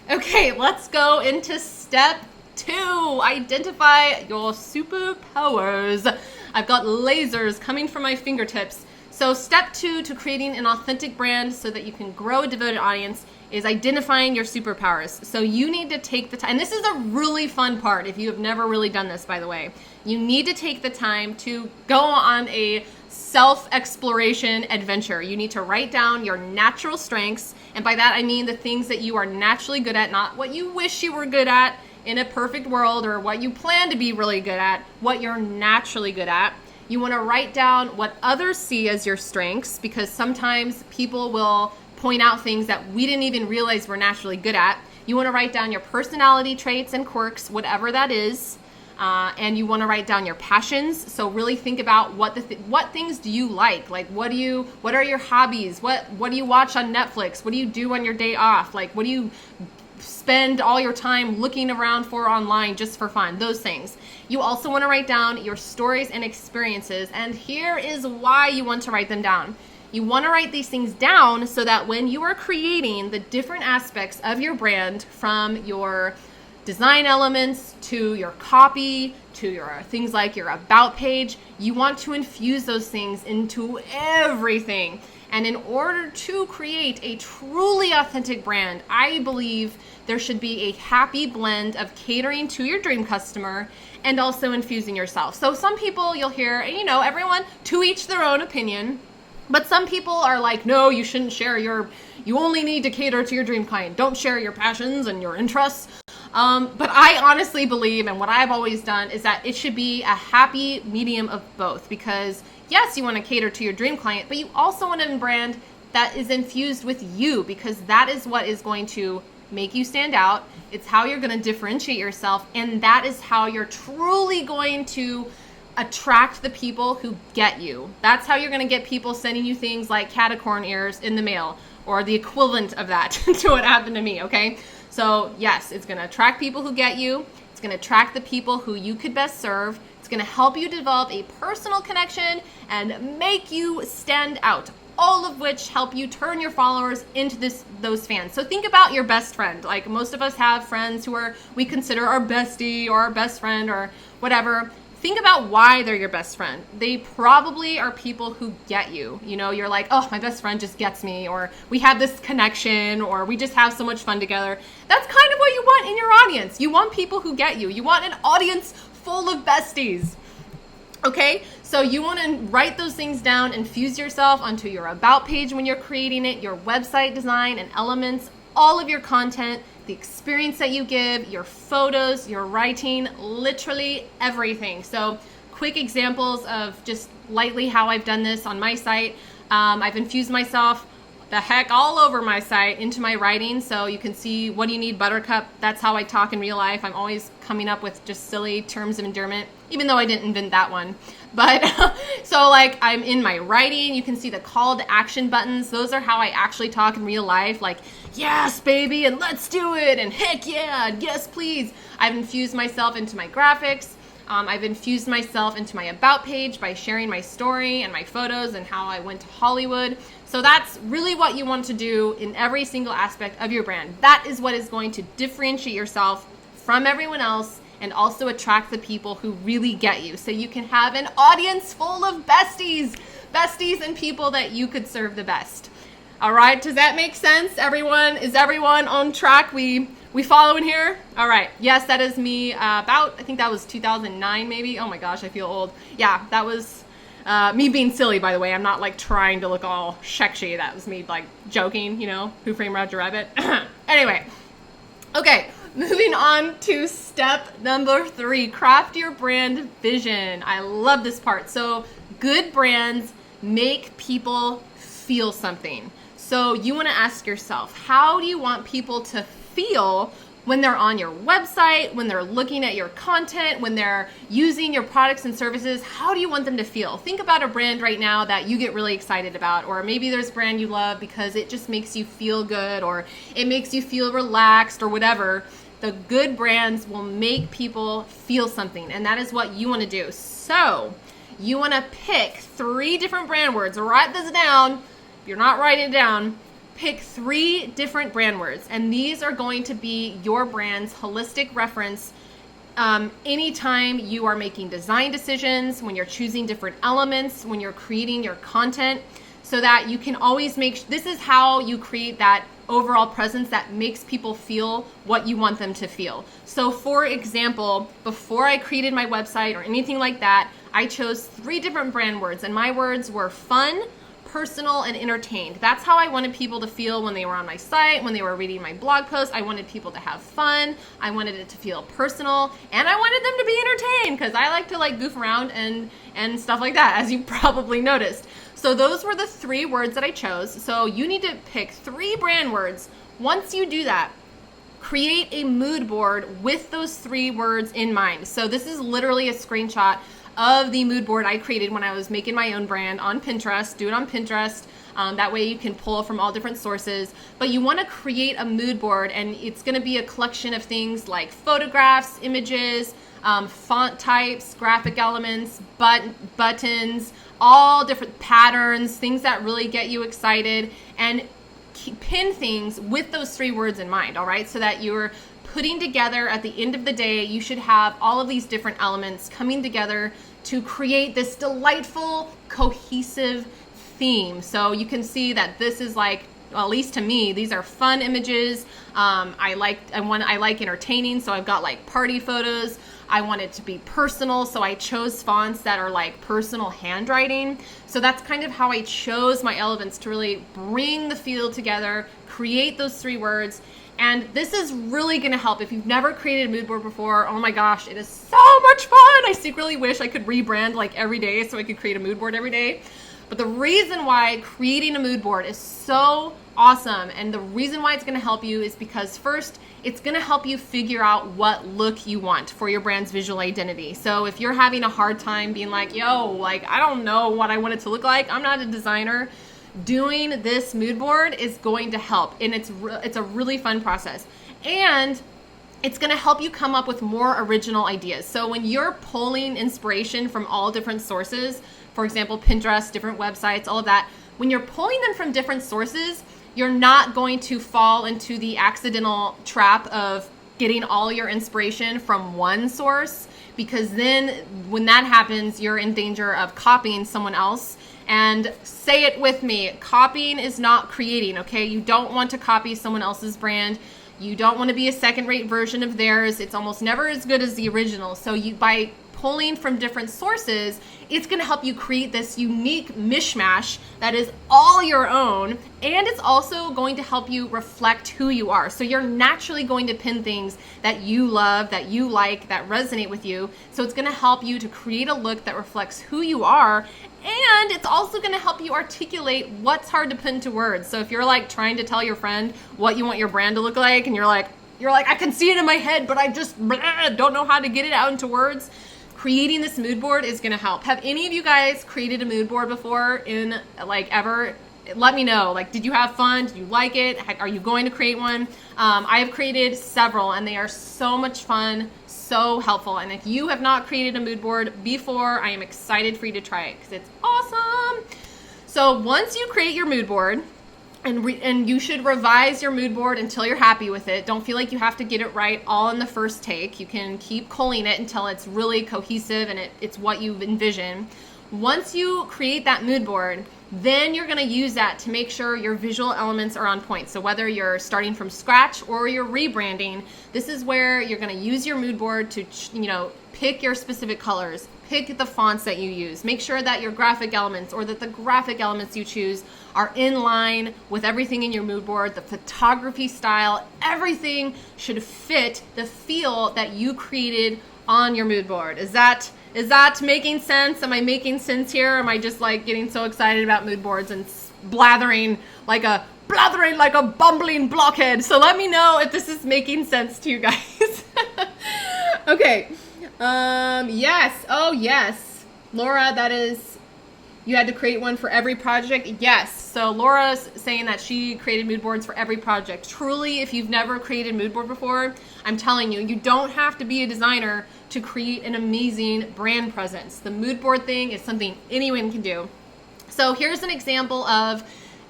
Okay, let's go into step 2. Identify your superpowers. I've got lasers coming from my fingertips. So step 2 to creating an authentic brand so that you can grow a devoted audience is identifying your superpowers. So you need to take the time, and this is a really fun part if you have never really done this, by the way. You need to take the time to go on a self-exploration adventure. You need to write down your natural strengths. And by that, I mean the things that you are naturally good at, not what you wish you were good at in a perfect world or what you plan to be really good at, what you're naturally good at. You want to write down what others see as your strengths, because sometimes people will point out things that we didn't even realize we're naturally good at. You want to write down your personality traits and quirks, whatever that is. And you want to write down your passions. So really think about what things do you like? Like, what are your hobbies? What do you watch on Netflix? What do you do on your day off? Like, what do you spend all your time looking around for online just for fun? Those things. You also want to write down your stories and experiences. And here is why you want to write them down. You want to write these things down so that when you are creating the different aspects of your brand, from your design elements to your copy to your things like your about page, you want to infuse those things into everything. And in order to create a truly authentic brand, I believe there should be a happy blend of catering to your dream customer and also infusing yourself. So some people you'll hear, everyone to each their own opinion, but some people are like, no, you shouldn't share you only need to cater to your dream client. Don't share your passions and your interests. But I honestly believe, and what I've always done, is that it should be a happy medium of both. Because yes, you want to cater to your dream client, but you also want a brand that is infused with you, because that is what is going to make you stand out. It's how you're going to differentiate yourself, and that is how you're truly going to attract the people who get you. That's how you're going to get people sending you things like catacorn ears in the mail, or the equivalent of that to what happened to me, okay? So yes, it's going to attract people who get you. It's going to attract the people who you could best serve. It's going to help you develop a personal connection and make you stand out, all of which help you turn your followers into those fans. So think about your best friend. Like, most of us have friends who we consider our bestie or our best friend or whatever. Think about why they're your best friend. They probably are people who get you. You're like, oh, my best friend just gets me, or we have this connection, or we just have so much fun together. That's kind of what you want in your audience. You want people who get you. You want an audience full of besties. Okay, so you want to write those things down, infuse yourself onto your about page when you're creating it, your website design and elements, all of your content, the experience that you give, your photos, your writing, literally everything. So quick examples of just lightly how I've done this on my site. I've infused myself the heck all over my site into my writing. So you can see, what do you need, buttercup? That's how I talk in real life. I'm always coming up with just silly terms of endearment, even though I didn't invent that one. But so like, I'm in my writing, you can see the call to action buttons. Those are how I actually talk in real life. Like, yes, baby, and let's do it, and heck yeah, and yes, please. I've infused myself into my graphics. I've infused myself into my about page by sharing my story and my photos and how I went to Hollywood. So that's really what you want to do in every single aspect of your brand. That is what is going to differentiate yourself from everyone else and also attract the people who really get you. So you can have an audience full of besties and people that you could serve the best. All right, does that make sense, everyone? Is everyone on track? We following here? All right, yes, that is me I think that was 2009 maybe. Oh my gosh, I feel old. Yeah, that was me being silly, by the way. I'm not like trying to look all sexy. That was me like joking, Who Framed Roger Rabbit? Anyway, okay, moving on to step number 3, craft your brand vision. I love this part. So good brands make people feel something. So you want to ask yourself, how do you want people to feel when they're on your website, when they're looking at your content, when they're using your products and services? How do you want them to feel? Think about a brand right now that you get really excited about, or maybe there's a brand you love because it just makes you feel good, or it makes you feel relaxed, or whatever. The good brands will make people feel something, and that is what you want to do. So you want to pick 3 different brand words. Write this down. If you're not writing it down, pick 3 different brand words, and these are going to be your brand's holistic reference anytime you are making design decisions, when you're choosing different elements, when you're creating your content, so that you can always this is how you create that overall presence that makes people feel what you want them to feel. So for example, before I created my website or anything like that, I chose 3 different brand words, and my words were fun, personal, and entertained. That's how I wanted people to feel when they were on my site, when they were reading my blog post. I wanted people to have fun. I wanted it to feel personal, and I wanted them to be entertained because I like to like goof around and stuff like that, as you probably noticed. So those were the 3 words that I chose. So you need to pick 3 brand words. Once you do that, create a mood board with those 3 words in mind. So this is literally a screenshot of the mood board I created when I was making my own brand on Pinterest. Do it on Pinterest. That way you can pull from all different sources. But you want to create a mood board, and it's going to be a collection of things like photographs, images, font types, graphic elements, buttons, all different patterns, things that really get you excited, and pin things with those 3 words in mind, all right? So that you're putting together at the end of the day, you should have all of these different elements coming together to create this delightful, cohesive theme. So you can see that this is like, well, at least to me, these are fun images. I like entertaining, so I've got like party photos. I want it to be personal, so I chose fonts that are like personal handwriting. So that's kind of how I chose my elements to really bring the feel together, create those 3 words. And this is really going to help. If you've never created a mood board before, oh my gosh, it is so much fun. I secretly wish I could rebrand like every day so I could create a mood board every day. But the reason why creating a mood board is so awesome, and the reason why it's going to help you, is because first, it's going to help you figure out what look you want for your brand's visual identity. So if you're having a hard time being like, yo, like, I don't know what I want it to look like, I'm not a designer, doing this mood board is going to help. And it's a really fun process. And it's going to help you come up with more original ideas. So when you're pulling inspiration from all different sources, for example, Pinterest, different websites, all of that, when you're pulling them from different sources, you're not going to fall into the accidental trap of getting all your inspiration from one source, because then when that happens, you're in danger of copying someone else. And say it with me, copying is not creating, okay? You don't want to copy someone else's brand. You don't want to be a second-rate version of theirs. It's almost never as good as the original. So by pulling from different sources, it's going to help you create this unique mishmash that is all your own, and it's also going to help you reflect who you are. So you're naturally going to pin things that you love, that you like, that resonate with you. So it's going to help you to create a look that reflects who you are, and it's also going to help you articulate what's hard to put into words. So if you're like trying to tell your friend what you want your brand to look like, and you're like, I can see it in my head, but I just don't know how to get it out into words, creating this mood board is going to help. Have any of you guys created a mood board before in like ever? Let me know. Like, did you have fun? Did you like it? Are you going to create one? I have created several, and they are so much fun, so helpful. And if you have not created a mood board before, I am excited for you to try it because it's awesome. So once you create your mood board, and you should revise your mood board until you're happy with it. Don't feel like you have to get it right all in the first take. You can keep culling it until it's really cohesive and it's what you've envisioned. Once you create that mood board, then you're going to use that to make sure your visual elements are on point. So whether you're starting from scratch or you're rebranding, this is where you're going to use your mood board to, pick your specific colors, pick the fonts that you use, make sure that your graphic elements or that the graphic elements you choose are in line with everything in your mood board, the photography style, everything should fit the feel that you created on your mood board. Is that making sense? Am I making sense here? Or am I just like getting so excited about mood boards and blathering like a bumbling blockhead? So let me know if this is making sense to you guys. Okay. Yes. Oh, yes. Laura, that is, you had to create one for every project? Yes. So Laura's saying that she created mood boards for every project. Truly, if you've never created a mood board before, I'm telling you, you don't have to be a designer to create an amazing brand presence. The mood board thing is something anyone can do. So here's an example of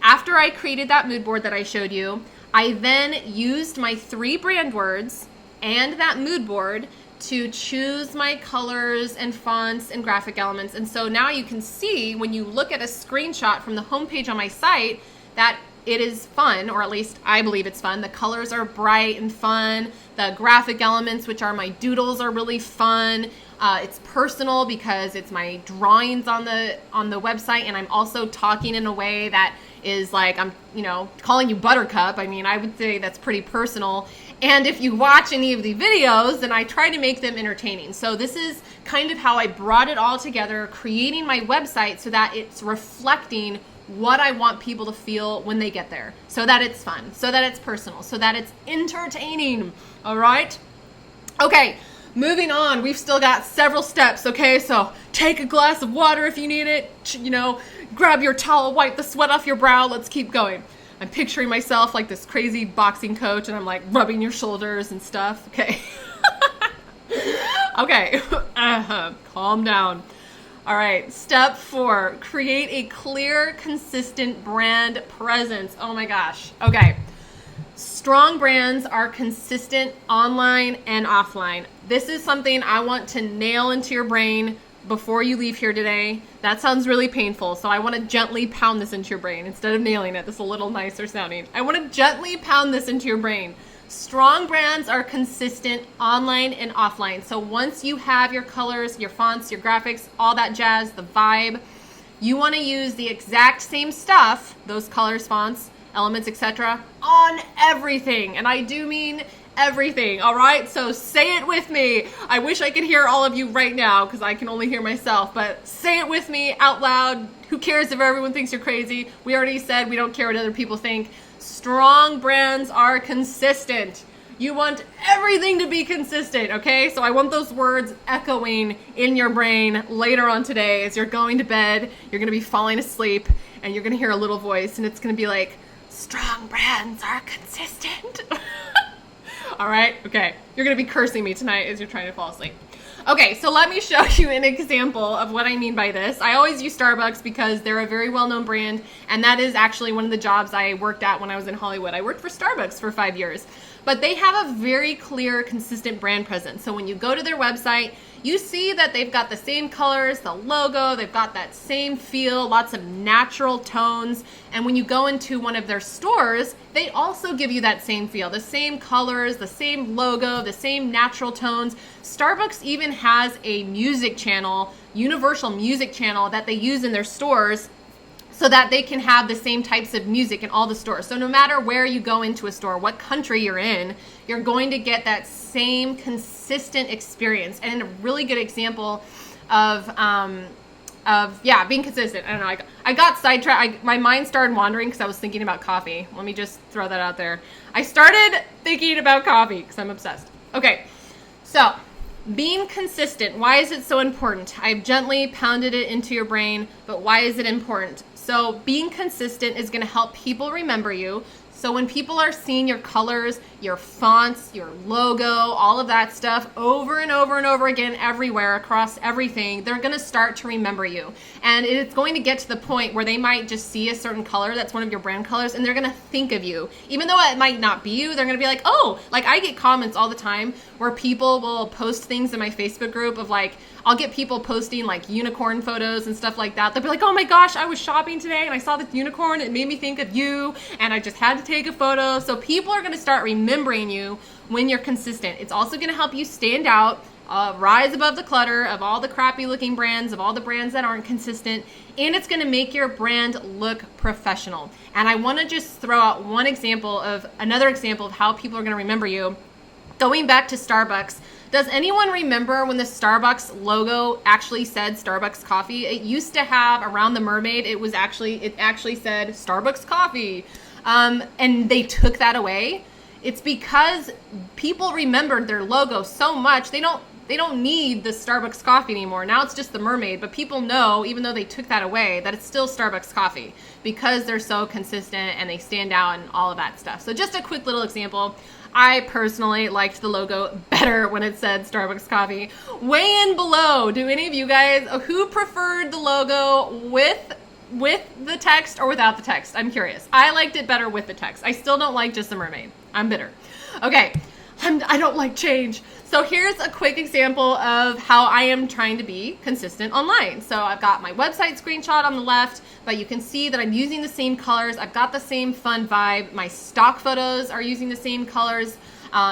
after I created that mood board that I showed you, I then used my 3 brand words and that mood board to choose my colors and fonts and graphic elements. And so now you can see when you look at a screenshot from the homepage on my site that it is fun, or at least I believe it's fun. The colors are bright and fun. The graphic elements, which are my doodles, are really fun. It's personal because it's my drawings on the website, and I'm also talking in a way that is like I'm, calling you Buttercup. I mean, I would say that's pretty personal. And if you watch any of the videos, then I try to make them entertaining. So this is kind of how I brought it all together, creating my website so that it's reflecting what I want people to feel when they get there, so that it's fun, so that it's personal, so that it's entertaining. All right? Okay, moving on. We've still got several steps, okay? So take a glass of water if you need it, grab your towel, wipe the sweat off your brow. Let's keep going. I'm picturing myself like this crazy boxing coach, and I'm like rubbing your shoulders and stuff. Okay. Okay. Calm down. All right, step 4, create a clear, consistent brand presence. Oh my gosh. Okay. Strong brands are consistent online and offline. This is something I want to nail into your brain before you leave here today. That sounds really painful, so I want to gently pound this into your brain instead of nailing it. This is a little nicer sounding. I want to gently pound this into your brain. Strong brands are consistent online and offline. So once you have your colors, your fonts, your graphics, all that jazz, the vibe, you want to use the exact same stuff, those colors, fonts, elements, etc., on everything. And I do mean everything, all right? So say it with me. I wish I could hear all of you right now because I can only hear myself, but say it with me out loud. Who cares if everyone thinks you're crazy? We already said we don't care what other people think. Strong brands are consistent. You want everything to be consistent, okay? So I want those words echoing in your brain later on today as you're going to bed. You're going to be falling asleep and you're going to hear a little voice and it's going to be like, strong brands are consistent. All right? Okay. You're going to be cursing me tonight as you're trying to fall asleep. Okay, so let me show you an example of what I mean by this. I always use Starbucks because they're a very well-known brand, and that is actually one of the jobs I worked at when I was in Hollywood. I worked for Starbucks for 5 years. But they have a very clear, consistent brand presence. So when you go to their website, you see that they've got the same colors, the logo, they've got that same feel, lots of natural tones. And when you go into one of their stores, they also give you that same feel, the same colors, the same logo, the same natural tones. Starbucks even has a music channel, Universal Music channel, that they use in their stores so that they can have the same types of music in all the stores. So no matter where you go into a store, what country you're in, you're going to get that same consistent experience. And a really good example of being consistent. I don't know, I got sidetracked. My mind started wandering because I was thinking about coffee. Let me just throw that out there. I started thinking about coffee because I'm obsessed. Okay, so being consistent, why is it so important? I've gently pounded it into your brain, but why is it important? So being consistent is going to help people remember you. So when people are seeing your colors, your fonts, your logo, all of that stuff over and over and over again everywhere across everything, they're going to start to remember you. And it's going to get to the point where they might just see a certain color that's one of your brand colors and they're going to think of you. Even though it might not be you, they're going to be like, oh, like I get comments all the time where people will post things in my Facebook group of like, I'll get people posting like unicorn photos and stuff like that. They'll be like, oh my gosh, I was shopping today and I saw this unicorn. It made me think of you and I just had to take a photo. So people are going to start remembering you when you're consistent. It's also going to help you stand out, rise above the clutter of all the crappy looking brands, of all the brands that aren't consistent. And it's going to make your brand look professional. And I want to just throw out another example of how people are going to remember you. Going back to Starbucks, does anyone remember when the Starbucks logo actually said Starbucks coffee? It used to have around the mermaid, it actually said Starbucks coffee. And they took that away. It's because people remembered their logo so much, they don't need the Starbucks coffee anymore. Now it's just the mermaid, but people know, even though they took that away, that it's still Starbucks coffee because they're so consistent and they stand out and all of that stuff. So just a quick little example. I personally liked the logo better when it said Starbucks coffee. Weigh in below. Do any of you guys, who preferred the logo with the text or without the text? I'm curious. I liked it better with the text. I still don't like just the mermaid. I'm bitter. Okay, I don't like change. So here's a quick example of how I am trying to be consistent online. So I've got my website screenshot on the left, but you can see that I'm using the same colors. I've got the same fun vibe. My stock photos are using the same colors.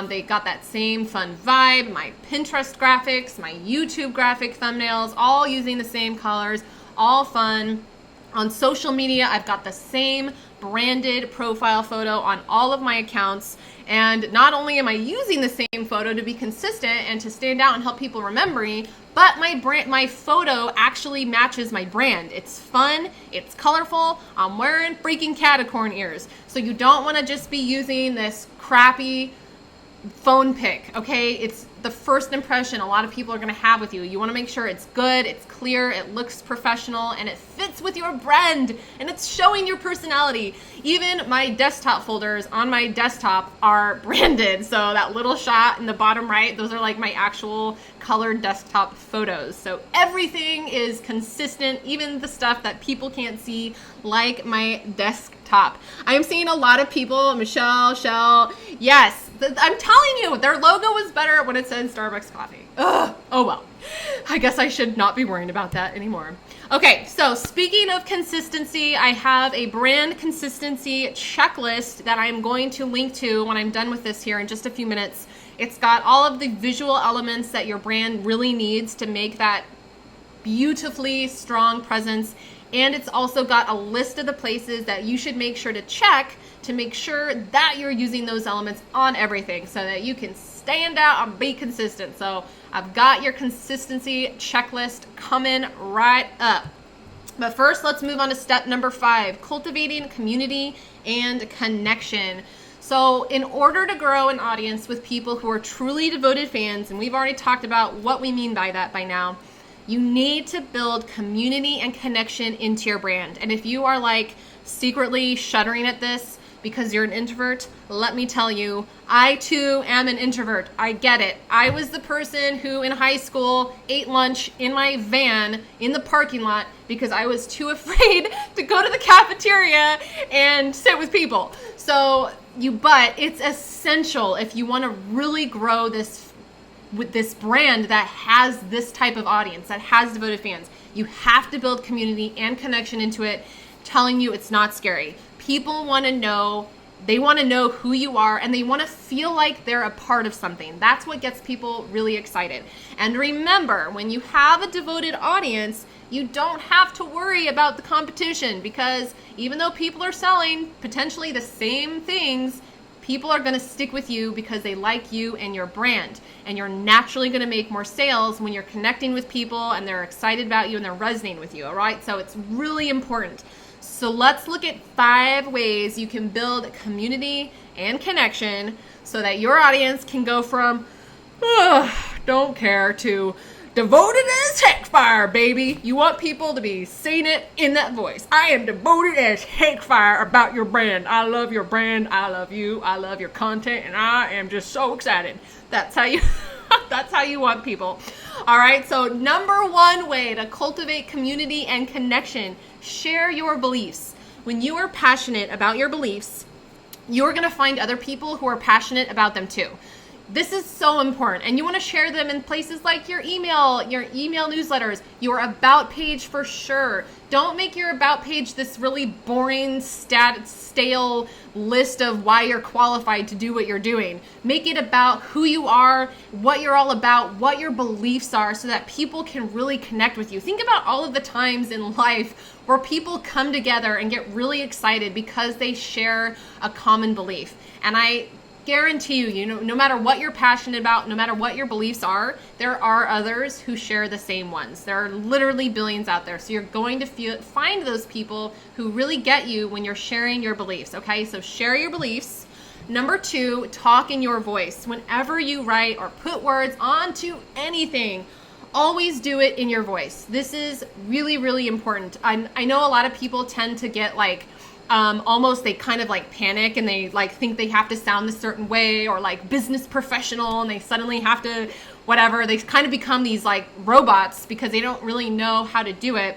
They got that same fun vibe. My Pinterest graphics, my YouTube graphic thumbnails, all using the same colors, all fun. On social media, I've got the same branded profile photo on all of my accounts. And not only am I using the same photo to be consistent and to stand out and help people remember me, but my photo actually matches my brand. It's fun, it's colorful, I'm wearing freaking catacorn ears. So you don't want to just be using this crappy phone pic, okay? It's the first impression a lot of people are going to have with you. You want to make sure it's good, it's clear, it looks professional, and it fits with your brand, and it's showing your personality. Even my desktop folders on my desktop are branded. So that little shot in the bottom right, those are like my actual colored desktop photos. So everything is consistent, even the stuff that people can't see, like my desktop. I am seeing a lot of people, Michelle, Shell, yes, I'm telling you, their logo was better when it said Starbucks coffee. Ugh. Oh well, I guess I should not be worrying about that anymore. Okay, so speaking of consistency, I have a brand consistency checklist that I'm going to link to when I'm done with this here in just a few minutes. It's got all of the visual elements that your brand really needs to make that beautifully strong presence. And it's also got a list of the places that you should make sure to check to make sure that you're using those elements on everything so that you can stand out and be consistent. So I've got your consistency checklist coming right up. But first, let's move on to step number 5, cultivating community and connection. So in order to grow an audience with people who are truly devoted fans, and we've already talked about what we mean by that by now, you need to build community and connection into your brand. And if you are like secretly shuddering at this because you're an introvert, let me tell you, I too am an introvert. I get it. I was the person who in high school ate lunch in my van in the parking lot because I was too afraid to go to the cafeteria and sit with people. But it's essential if you want to really grow this with this brand that has this type of audience, that has devoted fans. You have to build community and connection into it, telling you it's not scary. People want to know, they want to know who you are, and they want to feel like they're a part of something. That's what gets people really excited. And remember, when you have a devoted audience, you don't have to worry about the competition, because even though people are selling potentially the same things, people are going to stick with you because they like you and your brand. And you're naturally going to make more sales when you're connecting with people and they're excited about you and they're resonating with you, all right? So it's really important. So let's look at 5 ways you can build community and connection so that your audience can go from, don't care, to devoted as heck fire, baby. You want people to be saying it in that voice. I am devoted as heck fire about your brand. I love your brand. I love you. I love your content. And I am just so excited. That's how you, that's how you want people. All right. So number 1 way to cultivate community and connection, share your beliefs. When you are passionate about your beliefs, you're going to find other people who are passionate about them too. This is so important, and you want to share them in places like your email newsletters, your about page for sure. Don't make your about page this really boring, stale list of why you're qualified to do what you're doing. Make it about who you are, what you're all about, what your beliefs are, so that people can really connect with you. Think about all of the times in life where people come together and get really excited because they share a common belief. And I guarantee you, no matter what you're passionate about, no matter what your beliefs are, there are others who share the same ones. There are literally billions out there. So you're going to find those people who really get you when you're sharing your beliefs. Okay, so share your beliefs. Number 2, talk in your voice. Whenever you write or put words onto anything, always do it in your voice. This is really, really important. I know a lot of people tend to get like, almost they kind of like panic and they like think they have to sound a certain way, or like business professional, and they suddenly have to whatever. They kind of become these like robots because they don't really know how to do it.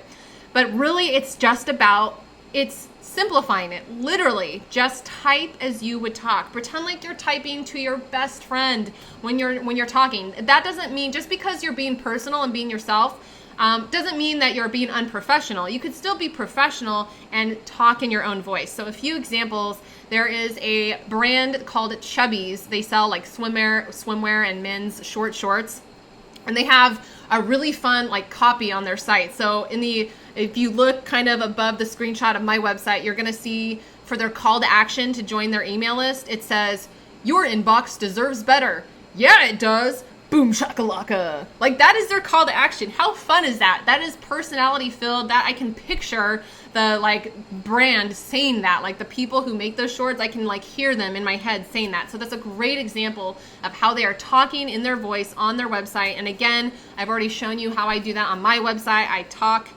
But really it's just about, it's simplifying it. Literally just type as you would talk. Pretend like you're typing to your best friend when you're talking. That doesn't mean just because you're being personal and being yourself, Doesn't mean that you're being unprofessional. You could still be professional and talk in your own voice. So a few examples. There is a brand called Chubbies. They sell like swimwear and men's short shorts. And they have a really fun like copy on their site. So if you look kind of above the screenshot of my website, you're going to see for their call to action to join their email list, it says, "Your inbox deserves better." Yeah, it does. Boom shakalaka. Like that is their call to action. How fun is that? That is personality filled. That I can picture the like brand saying that, like the people who make those shorts, I can like hear them in my head saying that. So that's a great example of how they are talking in their voice on their website. And again, I've already shown you how I do that on my website. I talk,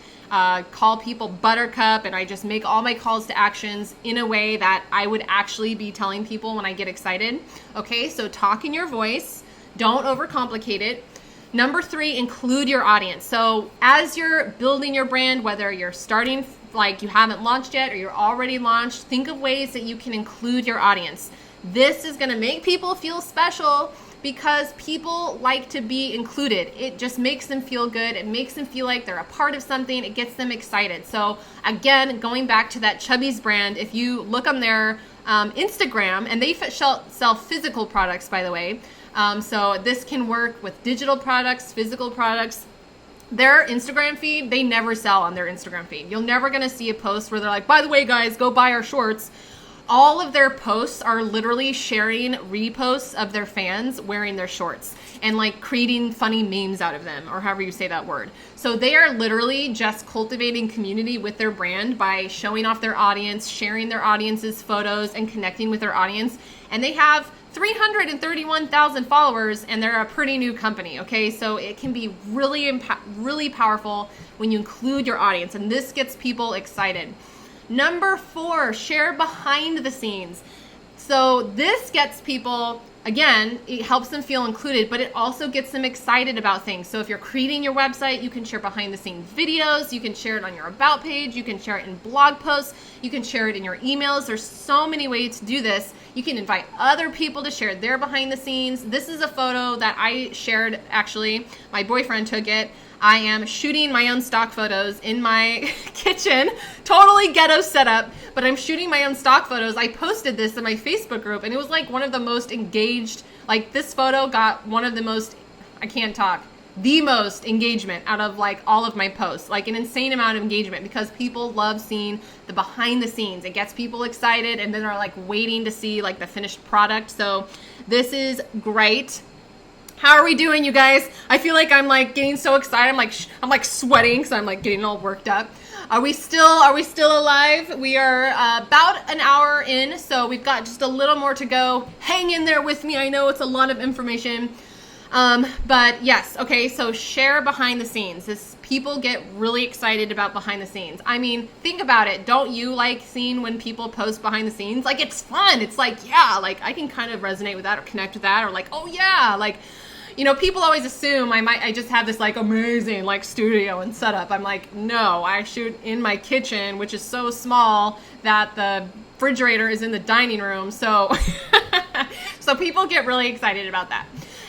call people buttercup, and I just make all my calls to actions in a way that I would actually be telling people when I get excited. Okay, so talk in your voice. Don't overcomplicate it. Number 3, include your audience. So as you're building your brand, whether you're starting like you haven't launched yet or you're already launched, think of ways that you can include your audience. This is going to make people feel special because people like to be included. It just makes them feel good. It makes them feel like they're a part of something. It gets them excited. So again, going back to that Chubbies brand, if you look on their Instagram, and they sell physical products, by the way. So this can work with digital products, physical products. Their Instagram feed, they never sell on their Instagram feed. You're never going to see a post where they're like, "By the way, guys, go buy our shorts." All of their posts are literally sharing reposts of their fans wearing their shorts and like creating funny memes out of them, or however you say that word. So they are literally just cultivating community with their brand by showing off their audience, sharing their audience's photos, and connecting with their audience. And they have 331,000 followers, and they're a pretty new company. Okay, so it can be really powerful when you include your audience, and this gets people excited. Number 4, share behind the scenes. So this gets people, again, it helps them feel included, but it also gets them excited about things. So if you're creating your website, you can share behind the scenes videos, you can share it on your about page, you can share it in blog posts, you can share it in your emails. There's so many ways to do this. You can invite other people to share their behind the scenes. This is a photo that I shared, actually. My boyfriend took it. I am shooting my own stock photos in my kitchen, totally ghetto setup, but I'm shooting my own stock photos. I posted this in my Facebook group, and it was like one of the most engaged, like this photo got one of the most, the most engagement out of like all of my posts, like an insane amount of engagement, because people love seeing the behind the scenes. It gets people excited, and then they're like waiting to see like the finished product. So this is great. How are we doing, you guys? I feel like I'm like getting so excited. I'm like sweating, so I'm like getting all worked up. Are we still alive? We are about an hour in, so we've got just a little more to go. Hang in there with me. I know it's a lot of information. But yes, okay, so share behind the scenes. People get really excited about behind the scenes. I mean, think about it. Don't you like seeing when people post behind the scenes? Like, it's fun. It's like, yeah, like I can kind of resonate with that or connect with that, or like, oh yeah, like, you know, people always assume I just have this like amazing like studio and setup. I'm like, no, I shoot in my kitchen, which is so small that the refrigerator is in the dining room. So, so people get really excited about that.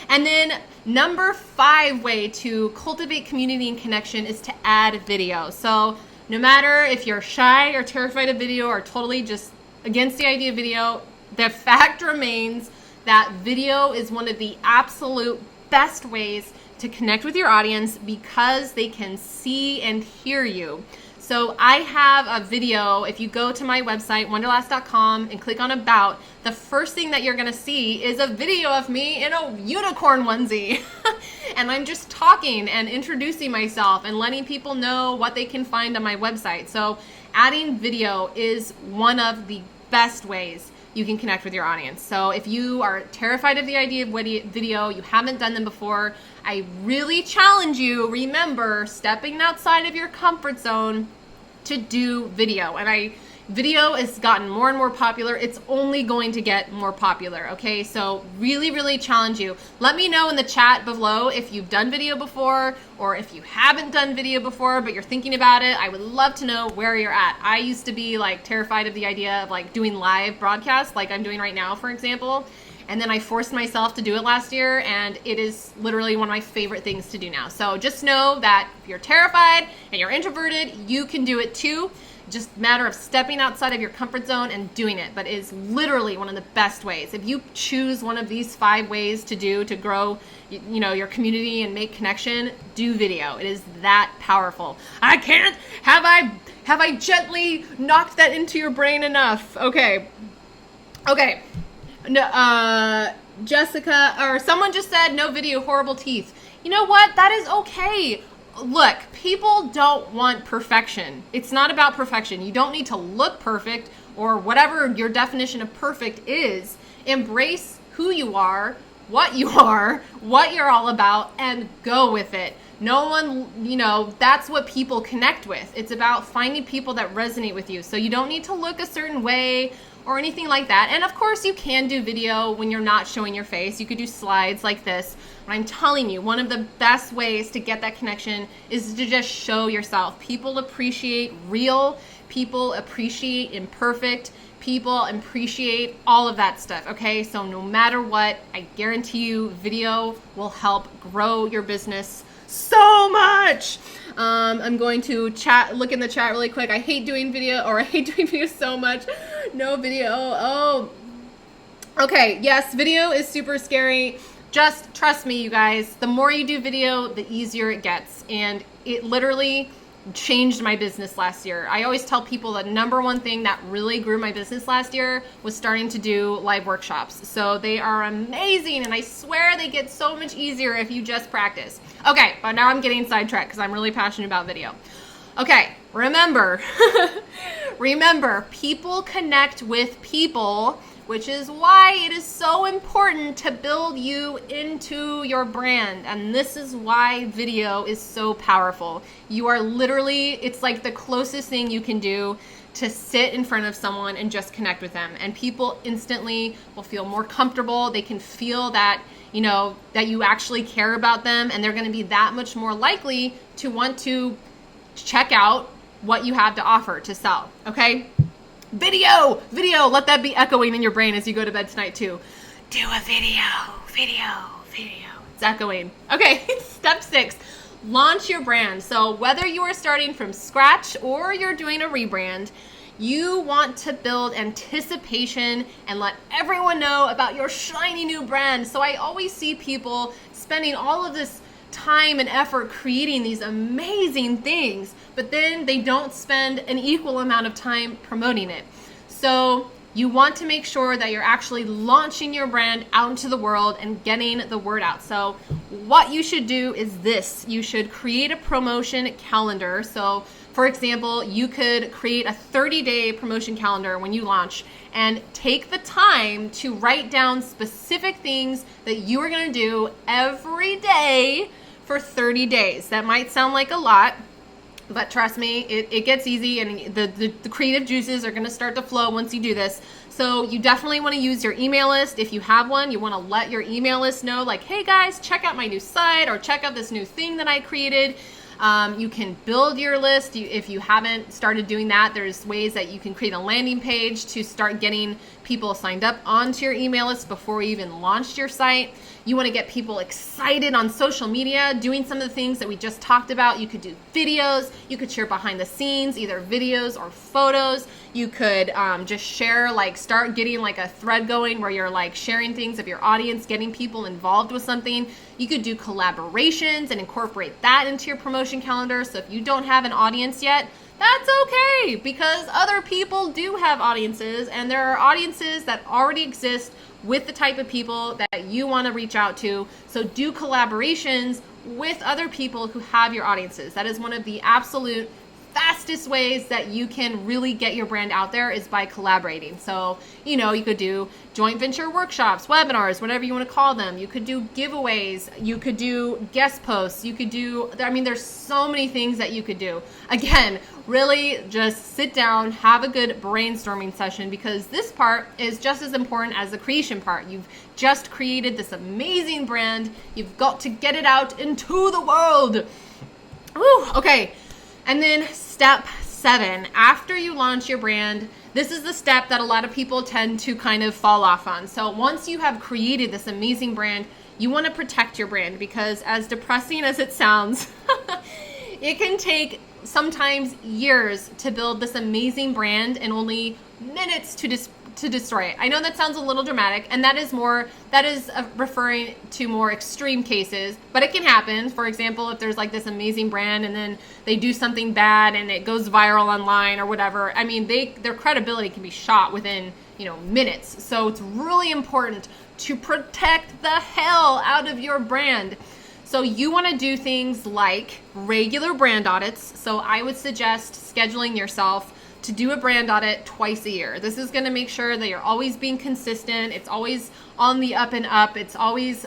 And then number 5 way to cultivate community and connection is to add video. So no matter if you're shy or terrified of video or totally just against the idea of video, the fact remains that video is one of the absolute best ways to connect with your audience because they can see and hear you. So I have a video. If you go to my website, wonderlass.com, and click on About, the first thing that you're going to see is a video of me in a unicorn onesie. And I'm just talking and introducing myself and letting people know what they can find on my website. So adding video is one of the best ways you can connect with your audience. So if you are terrified of the idea of video, you haven't done them before, I really challenge you, remember, stepping outside of your comfort zone to do video. And video has gotten more and more popular. It's only going to get more popular, okay? So really challenge you. Let me know in the chat below if you've done video before, or if you haven't done video before but you're thinking about it. I would love to know where you're at. I used to be like terrified of the idea of like doing live broadcasts like I'm doing right now, for example. And then I forced myself to do it last year, and it is literally one of my favorite things to do now. So just know that if you're terrified and you're introverted, you can do it too. Just a matter of stepping outside of your comfort zone and doing it. But it is literally one of the best ways. If you choose one of these 5 ways to grow, your community and make connection, do video. It is that powerful. I can't. Have I gently knocked that into your brain enough? Okay. No, Jessica, or someone just said no video, horrible teeth. You know what? That is okay. Look, people don't want perfection. It's not about perfection. You don't need to look perfect or whatever your definition of perfect is. Embrace who you are, what you're all about, and go with it. No one, that's what people connect with. It's about finding people that resonate with you. So you don't need to look a certain way or anything like that. And of course you can do video when you're not showing your face. You could do slides like this. But I'm telling you, one of the best ways to get that connection is to just show yourself. People appreciate real. People appreciate imperfect. People appreciate all of that stuff, okay? So no matter what, I guarantee you video will help grow your business so much. I'm going to look in the chat really quick. I hate doing video so much. No video. Oh, okay. Yes, video is super scary. Just trust me, you guys. The more you do video, the easier it gets. And it literally changed my business last year. I always tell people that number one thing that really grew my business last year was starting to do live workshops. So they are amazing, and I swear they get so much easier if you just practice. Okay, but now I'm getting sidetracked because I'm really passionate about video. Okay, remember, people connect with people, which is why it is so important to build you into your brand. And this is why video is so powerful. You are literally, it's like the closest thing you can do to sit in front of someone and just connect with them. And people instantly will feel more comfortable. They can feel that, that you actually care about them, and they're going to be that much more likely to want to check out what you have to offer to sell. Okay? Video, let that be echoing in your brain as you go to bed tonight too. Do a video. It's echoing. Okay, step 6, launch your brand. So whether you are starting from scratch or you're doing a rebrand, you want to build anticipation and let everyone know about your shiny new brand. So I always see people spending all of this time and effort creating these amazing things, but then they don't spend an equal amount of time promoting it. So you want to make sure that you're actually launching your brand out into the world and getting the word out. So what you should do is this. You should create a promotion calendar. So for example, you could create a 30-day promotion calendar when you launch and take the time to write down specific things that you are going to do every day for 30 days. That might sound like a lot, but trust me, it gets easy, and the creative juices are going to start to flow once you do this. So you definitely want to use your email list. If you have one, you want to let your email list know, like, hey guys, check out my new site, or check out this new thing that I created. You can build your list. If you haven't started doing that, there's ways that you can create a landing page to start getting people signed up onto your email list before you even launched your site. You want to get people excited on social media, doing some of the things that we just talked about. You could do videos. You could share behind the scenes, either videos or photos. You could just share, start getting a thread going where you're sharing things of your audience, getting people involved with something. You could do collaborations and incorporate that into your promotion calendar. So if you don't have an audience yet, that's okay, because other people do have audiences, and there are audiences that already exist with the type of people that you want to reach out to. So do collaborations with other people who have your audiences. That is one of the absolute fastest ways that you can really get your brand out there, is by collaborating. So, you could do joint venture workshops, webinars, whatever you want to call them. You could do giveaways. You could do guest posts. You could do, there's so many things that you could do. Again, really just sit down, have a good brainstorming session, because this part is just as important as the creation part. You've just created this amazing brand. You've got to get it out into the world. Woo, okay. And then step 7, after you launch your brand, this is the step that a lot of people tend to kind of fall off on. So once you have created this amazing brand, you want to protect your brand, because as depressing as it sounds, it can take sometimes years to build this amazing brand and only minutes to destroy it. I know that sounds a little dramatic, and that is referring to more extreme cases, but it can happen. For example, if there's like this amazing brand and then they do something bad and it goes viral online or whatever, I mean, their credibility can be shot within, minutes. So it's really important to protect the hell out of your brand. So you want to do things like regular brand audits. So I would suggest scheduling yourself to do a brand audit twice a year. This is going to make sure that you're always being consistent. It's always on the up and up. It's always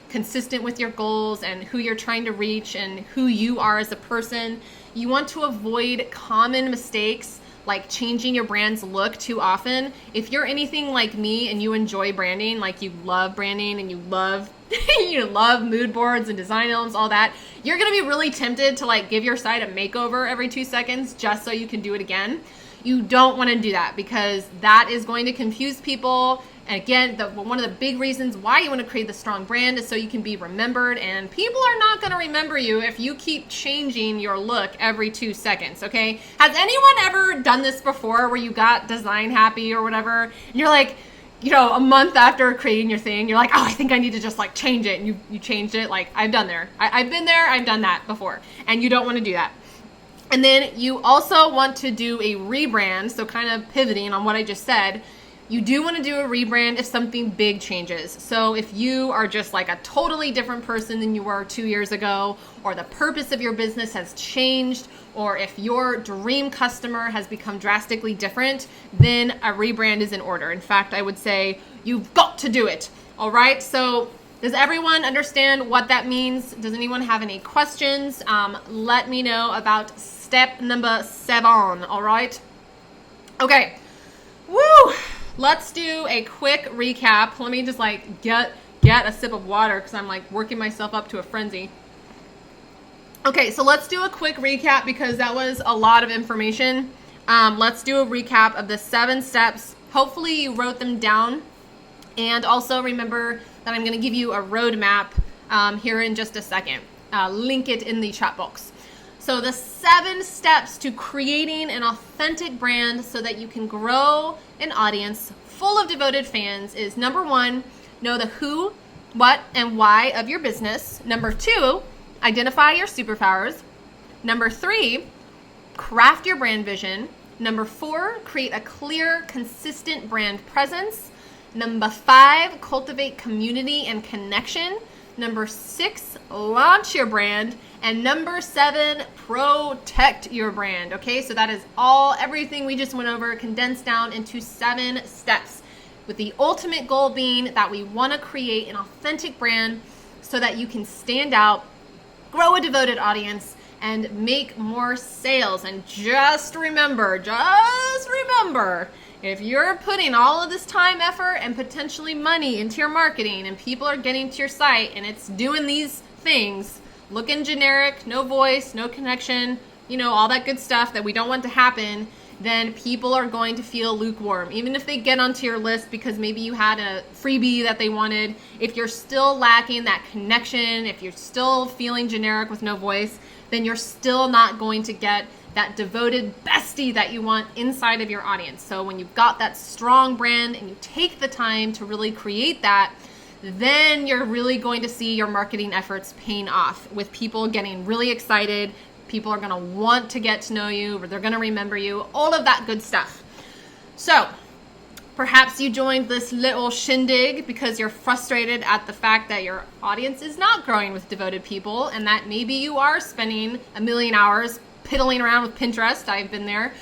consistent with your goals and who you're trying to reach and who you are as a person. You want to avoid common mistakes like changing your brand's look too often. If you're anything like me and you enjoy branding, like you love branding and you love you love mood boards and design elements, all that, you're going to be really tempted to like give your site a makeover every 2 seconds just so you can do it again. You don't want to do that, because that is going to confuse people. And again, one of the big reasons why you want to create the strong brand is so you can be remembered, and people are not going to remember you if you keep changing your look every 2 seconds, okay? Has anyone ever done this before where you got design happy or whatever, and you're like, a month after creating your thing, you're like, oh, I think I need to just like change it. And you changed it. Like I've been there, I've done that before, and you don't want to do that. And then you also want to do a rebrand. So kind of pivoting on what I just said, you do want to do a rebrand if something big changes. So if you are just like a totally different person than you were 2 years ago, or the purpose of your business has changed, or if your dream customer has become drastically different, then a rebrand is in order. In fact, I would say you've got to do it. All right. So does everyone understand what that means? Does anyone have any questions? Let me know about step number 7. All right. Okay. Woo. Let's do a quick recap. Let me just like get a sip of water because I'm like working myself up to a frenzy. Okay, so let's do a quick recap because that was a lot of information. Let's do a recap of the 7 steps. Hopefully you wrote them down. And also remember that I'm going to give you a roadmap here in just a second. Link it in the chat box. So the 7 steps to creating an authentic brand so that you can grow an audience full of devoted fans is: number 1, know the who, what, and why of your business. Number 2, identify your superpowers. Number 3, craft your brand vision. Number 4, create a clear, consistent brand presence. Number 5, cultivate community and connection. Number 6, launch your brand. And number 7, protect your brand. Okay, so that is everything we just went over condensed down into 7 steps, with the ultimate goal being that we want to create an authentic brand so that you can stand out, grow a devoted audience, and make more sales. And just remember, if you're putting all of this time, effort, and potentially money into your marketing, and people are getting to your site and it's doing these things, looking generic, no voice, no connection, all that good stuff that we don't want to happen, then people are going to feel lukewarm. Even if they get onto your list because maybe you had a freebie that they wanted, if you're still lacking that connection, if you're still feeling generic with no voice, then you're still not going to get that devoted bestie that you want inside of your audience. So when you've got that strong brand and you take the time to really create that, then you're really going to see your marketing efforts paying off, with people getting really excited. People are going to want to get to know you, or they're going to remember you, all of that good stuff. So perhaps you joined this little shindig because you're frustrated at the fact that your audience is not growing with devoted people, and that maybe you are spending a million hours piddling around with Pinterest. I've been there,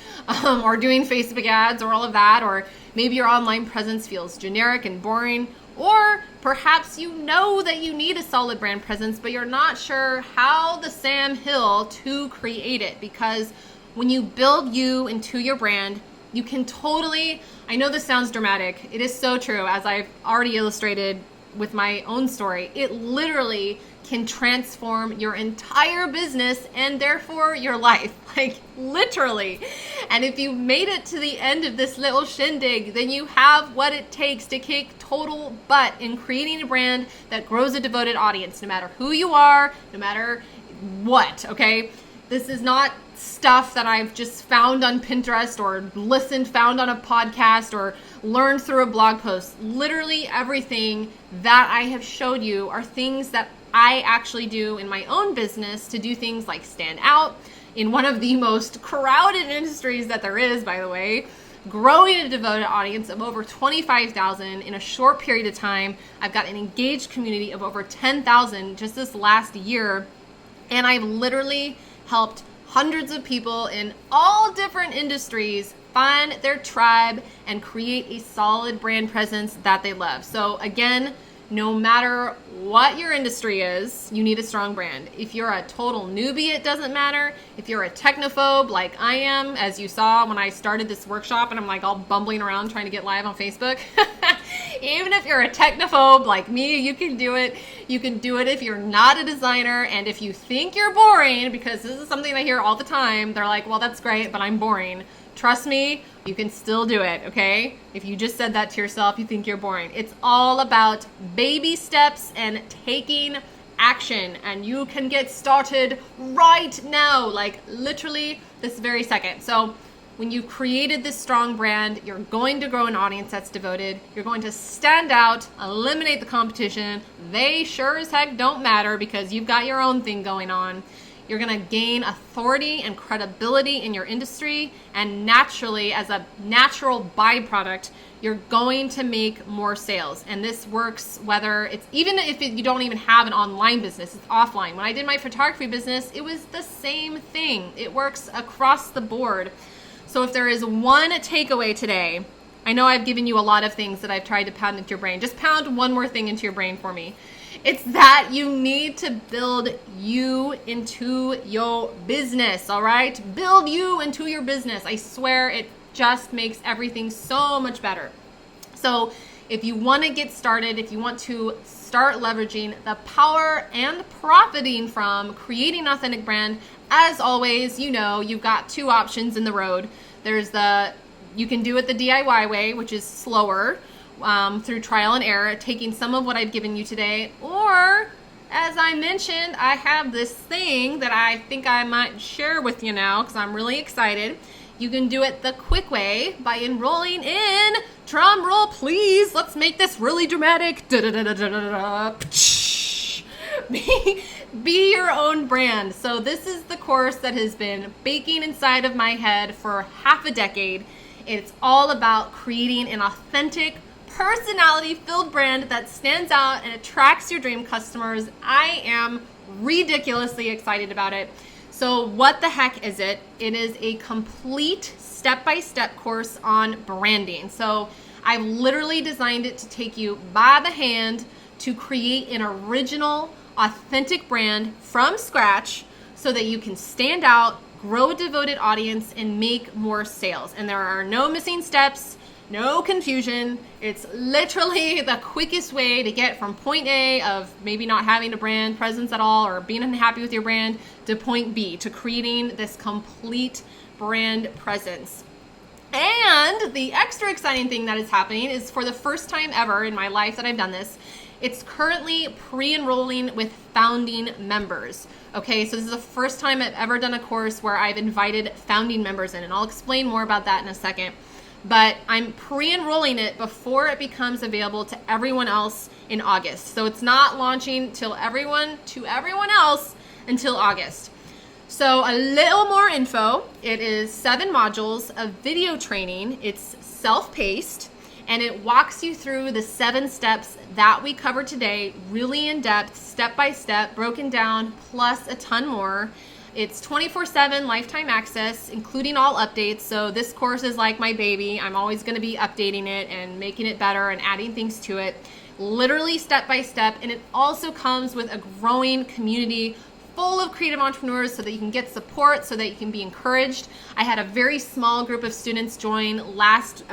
or doing Facebook ads or all of that, or maybe your online presence feels generic and boring. Or perhaps you know that you need a solid brand presence, but you're not sure how the Sam Hill to create it. Because when you build you into your brand, you can totally, I know this sounds dramatic, it is so true, as I've already illustrated with my own story. It literally can transform your entire business and therefore your life, like literally. And if you made it to the end of this little shindig, then you have what it takes to kick total butt in creating a brand that grows a devoted audience, no matter who you are, no matter what, okay? This is not stuff that I've just found on Pinterest or found on a podcast or learned through a blog post. Literally everything that I have showed you are things that I actually do in my own business to do things like stand out in one of the most crowded industries that there is, by the way, growing a devoted audience of over 25,000 in a short period of time. I've got an engaged community of over 10,000 just this last year. And I've literally helped hundreds of people in all different industries find their tribe and create a solid brand presence that they love. So again, no matter what your industry is, you need a strong brand. If you're a total newbie, it doesn't matter. If you're a technophobe like I am, as you saw when I started this workshop and I'm like all bumbling around trying to get live on Facebook. Even if you're a technophobe like me, you can do it. You can do it if you're not a designer, and if you think you're boring, because this is something I hear all the time. They're like, well, that's great, but I'm boring. Trust me, you can still do it, okay? If you just said that to yourself, you think you're boring. It's all about baby steps and taking action, and you can get started right now, like literally this very second. So when you've created this strong brand, you're going to grow an audience that's devoted. You're going to stand out, eliminate the competition. They sure as heck don't matter because you've got your own thing going on. You're going to gain authority and credibility in your industry, and naturally, as a natural byproduct, you're going to make more sales. And this works whether it's, even if you don't even have an online business, it's offline. When I did my photography business, it was the same thing. It works across the board. So if there is one takeaway today, I know I've given you a lot of things that I've tried to pound into your brain. Just pound one more thing into your brain for me. It's that you need to build you into your business, all right? Build you into your business. I swear it just makes everything so much better. So if you want to get started, if you want to start leveraging the power and profiting from creating an authentic brand, as always, you know, you've got two options in the road. There's you can do it the DIY way, which is slower, through trial and error, taking some of what I've given you today. Or, as I mentioned, I have this thing that I think I might share with you now because I'm really excited. You can do it the quick way by enrolling in, drum roll please, let's make this really dramatic, be your own brand. So this is the course that has been baking inside of my head for half a decade. It's all about creating an authentic, personality-filled brand that stands out and attracts your dream customers. I am ridiculously excited about it. So what the heck is it? It is a complete step-by-step course on branding. So I've literally designed it to take you by the hand to create an original, authentic brand from scratch so that you can stand out, grow a devoted audience, and make more sales. And there are no missing steps, no confusion. It's literally the quickest way to get from point A of maybe not having a brand presence at all or being unhappy with your brand to point B, to creating this complete brand presence. And the extra exciting thing that is happening is, for the first time ever in my life that I've done this, it's currently pre-enrolling with founding members. Okay, so this is the first time I've ever done a course where I've invited founding members in, and I'll explain more about that in a second. But I'm pre-enrolling it before it becomes available to everyone else in August. So it's not launching to everyone else until August. So a little more info. It is 7 modules of video training. It's self-paced, and it walks you through the 7 steps that we covered today, really in depth, step by step, broken down, plus a ton more. It's 24/7 lifetime access, including all updates. So this course is like my baby. I'm always going to be updating it and making it better and adding things to it, literally step by step. And it also comes with a growing community full of creative entrepreneurs so that you can get support, so that you can be encouraged. I had a very small group of students join last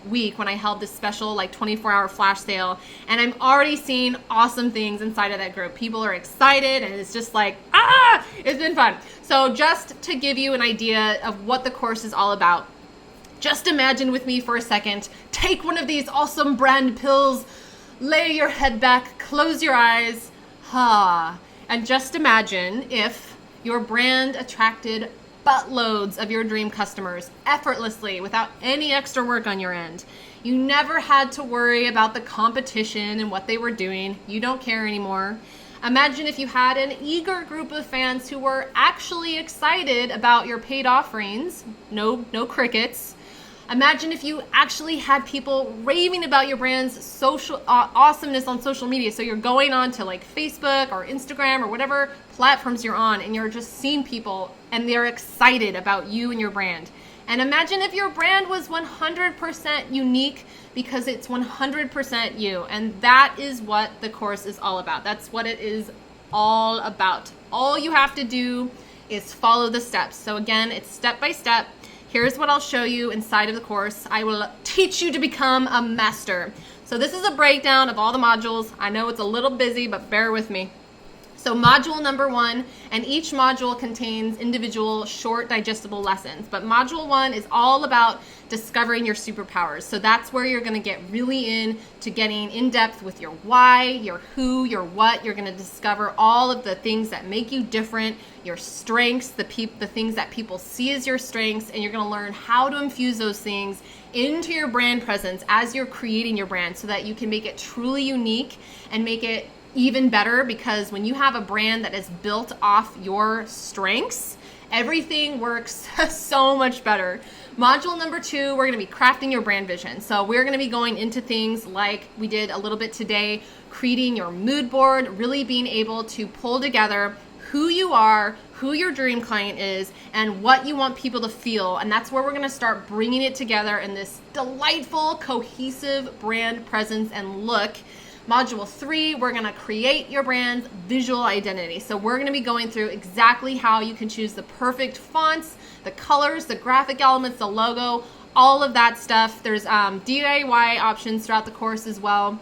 week when I held this special 24-hour flash sale, and I'm already seeing awesome things inside of that group. People are excited, and it's just it's been fun. So just to give you an idea of what the course is all about, just imagine with me for a second, take one of these awesome brand pills, lay your head back, close your eyes, and just imagine if your brand attracted buttloads of your dream customers effortlessly without any extra work on your end. You never had to worry about the competition and what they were doing. You don't care anymore. Imagine if you had an eager group of fans who were actually excited about your paid offerings. No crickets. Imagine if you actually had people raving about your brand's social awesomeness on social media. So you're going on to Facebook or Instagram or whatever platforms you're on, and you're just seeing people and they're excited about you and your brand. And imagine if your brand was 100% unique because it's 100% you. And that is what the course is all about. That's what it is all about. All you have to do is follow the steps. So again, it's step by step. Here's what I'll show you inside of the course. I will teach you to become a master. So this is a breakdown of all the modules. I know it's a little busy, but bear with me. So module number 1, and each module contains individual short digestible lessons. But module 1 is all about discovering your superpowers. So that's where you're gonna get really into getting in depth with your why, your who, your what. You're gonna discover all of the things that make you different, your strengths, the things that people see as your strengths, and you're gonna learn how to infuse those things into your brand presence as you're creating your brand so that you can make it truly unique and make it even better, because when you have a brand that is built off your strengths, everything works so much better. Module number 2, we're going to be crafting your brand vision. So we're going to be going into things like we did a little bit today, creating your mood board, really being able to pull together who you are, who your dream client is, and what you want people to feel. And that's where we're going to start bringing it together in this delightful, cohesive brand presence and look. Module 3, we're gonna create your brand's visual identity. So we're gonna be going through exactly how you can choose the perfect fonts, the colors, the graphic elements, the logo, all of that stuff. There's DIY options throughout the course as well.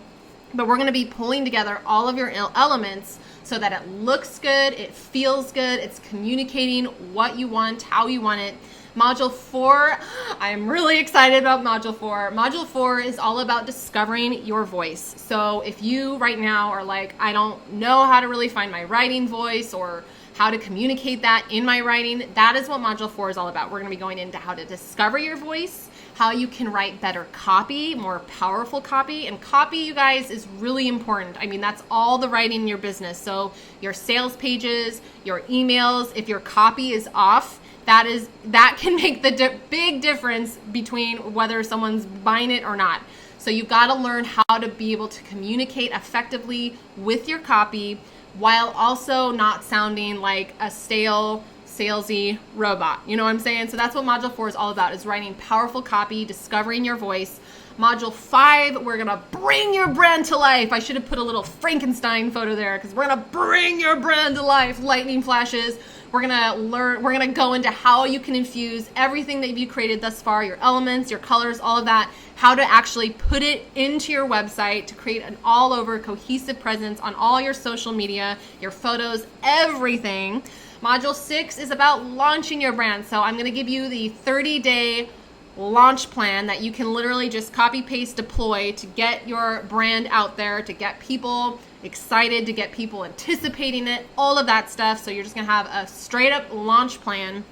But we're gonna be pulling together all of your elements so that it looks good, it feels good, it's communicating what you want, how you want it. Module 4, I'm really excited about Module 4. Module 4 is all about discovering your voice. So if you right now are like, I don't know how to really find my writing voice or how to communicate that in my writing, that is what Module 4 is all about. We're gonna be going into how to discover your voice, how you can write better copy, more powerful copy. And copy, you guys, is really important. I mean, that's all the writing in your business. So your sales pages, your emails, if your copy is off, that can make the big difference between whether someone's buying it or not. So you've got to learn how to be able to communicate effectively with your copy while also not sounding like a stale, salesy robot. You know what I'm saying? So that's what Module 4 is all about, is writing powerful copy, discovering your voice. Module 5, we're gonna bring your brand to life. I should have put a little Frankenstein photo there because we're gonna bring your brand to life. Lightning flashes. We're gonna go into how you can infuse everything that you've created thus far, your elements, your colors, all of that, how to actually put it into your website to create an all over cohesive presence on all your social media, your photos, everything. Module 6 is about launching your brand. So I'm gonna give you the 30-day launch plan that you can literally just copy, paste, deploy to get your brand out there, to get people excited, to get people anticipating it, all of that stuff. So you're just gonna have a straight up launch plan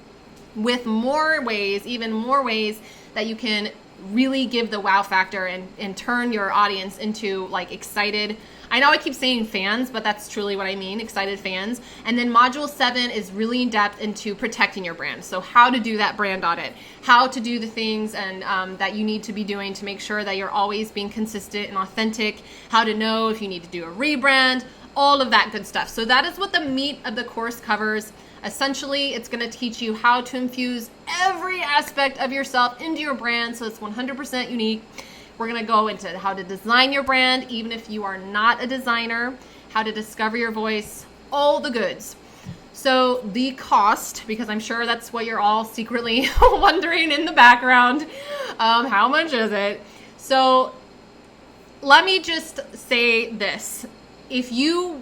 with more ways, even more ways that you can really give the wow factor and turn your audience into excited. I know I keep saying fans, but that's truly what I mean, excited fans. And then Module 7 is really in depth into protecting your brand. So how to do that brand audit, how to do the things and that you need to be doing to make sure that you're always being consistent and authentic, how to know if you need to do a rebrand, all of that good stuff. So that is what the meat of the course covers. Essentially, it's going to teach you how to infuse every aspect of yourself into your brand so it's 100% unique. We're going to go into how to design your brand, even if you are not a designer, how to discover your voice, all the goods. So the cost, because I'm sure that's what you're all secretly wondering in the background, how much is it? So let me just say this. If you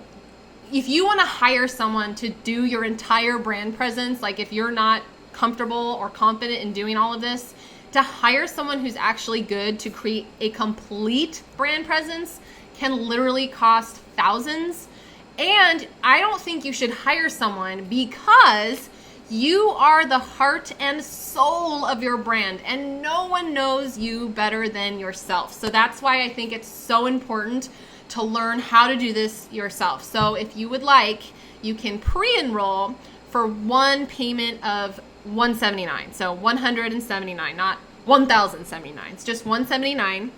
want to hire someone to do your entire brand presence, like if you're not comfortable or confident in doing all of this, to hire someone who's actually good to create a complete brand presence can literally cost thousands. And I don't think you should hire someone because you are the heart and soul of your brand, and no one knows you better than yourself. So that's why I think it's so important to learn how to do this yourself. So if you would like, you can pre-enroll for one payment of $179. So $179, not $1,079. It's just $179.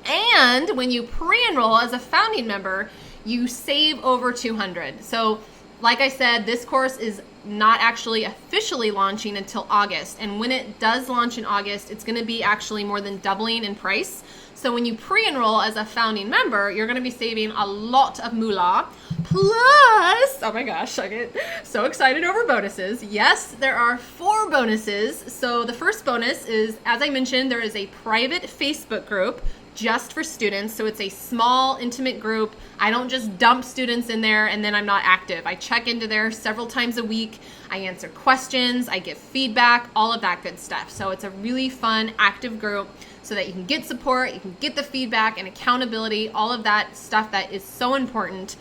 And when you pre-enroll as a founding member, you save over $200. So like I said, this course is not actually officially launching until August. And when it does launch in August, it's going to be actually more than doubling in price. So when you pre-enroll as a founding member, you're going to be saving a lot of moolah. Plus, oh my gosh, I get so excited over bonuses. Yes, there are 4 bonuses. So the first bonus is, as I mentioned, there is a private Facebook group just for students. So it's a small, intimate group. I don't just dump students in there and then I'm not active. I check into there several times a week. I answer questions, I give feedback, all of that good stuff. So it's a really fun, active group so that you can get support, you can get the feedback and accountability, all of that stuff that is so important.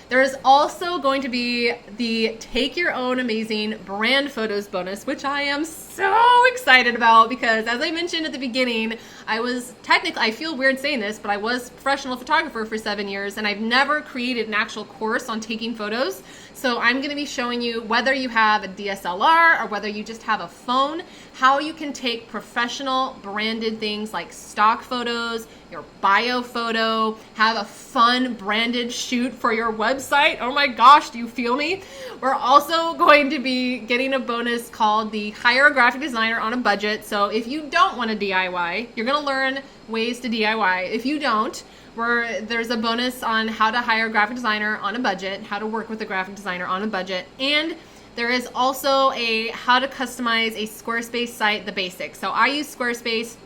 There is also going to be the Take Your Own Amazing Brand Photos bonus, which I am so excited about because, as I mentioned at the beginning, I feel weird saying this, but I was a professional photographer for 7 years and I've never created an actual course on taking photos. So I'm going to be showing you, whether you have a DSLR or whether you just have a phone, how you can take professional branded things like stock photos, your bio photo, have a fun branded shoot for your website. Oh my gosh, do you feel me? We're also going to be getting a bonus called the Hire a Graphic Designer on a Budget. So if you don't want to DIY, you're going to learn ways to DIY. If you don't, there's a bonus on how to hire a graphic designer on a budget, how to work with a graphic designer on a budget, and there is also a how to customize a Squarespace site, the basics. So I use Squarespace.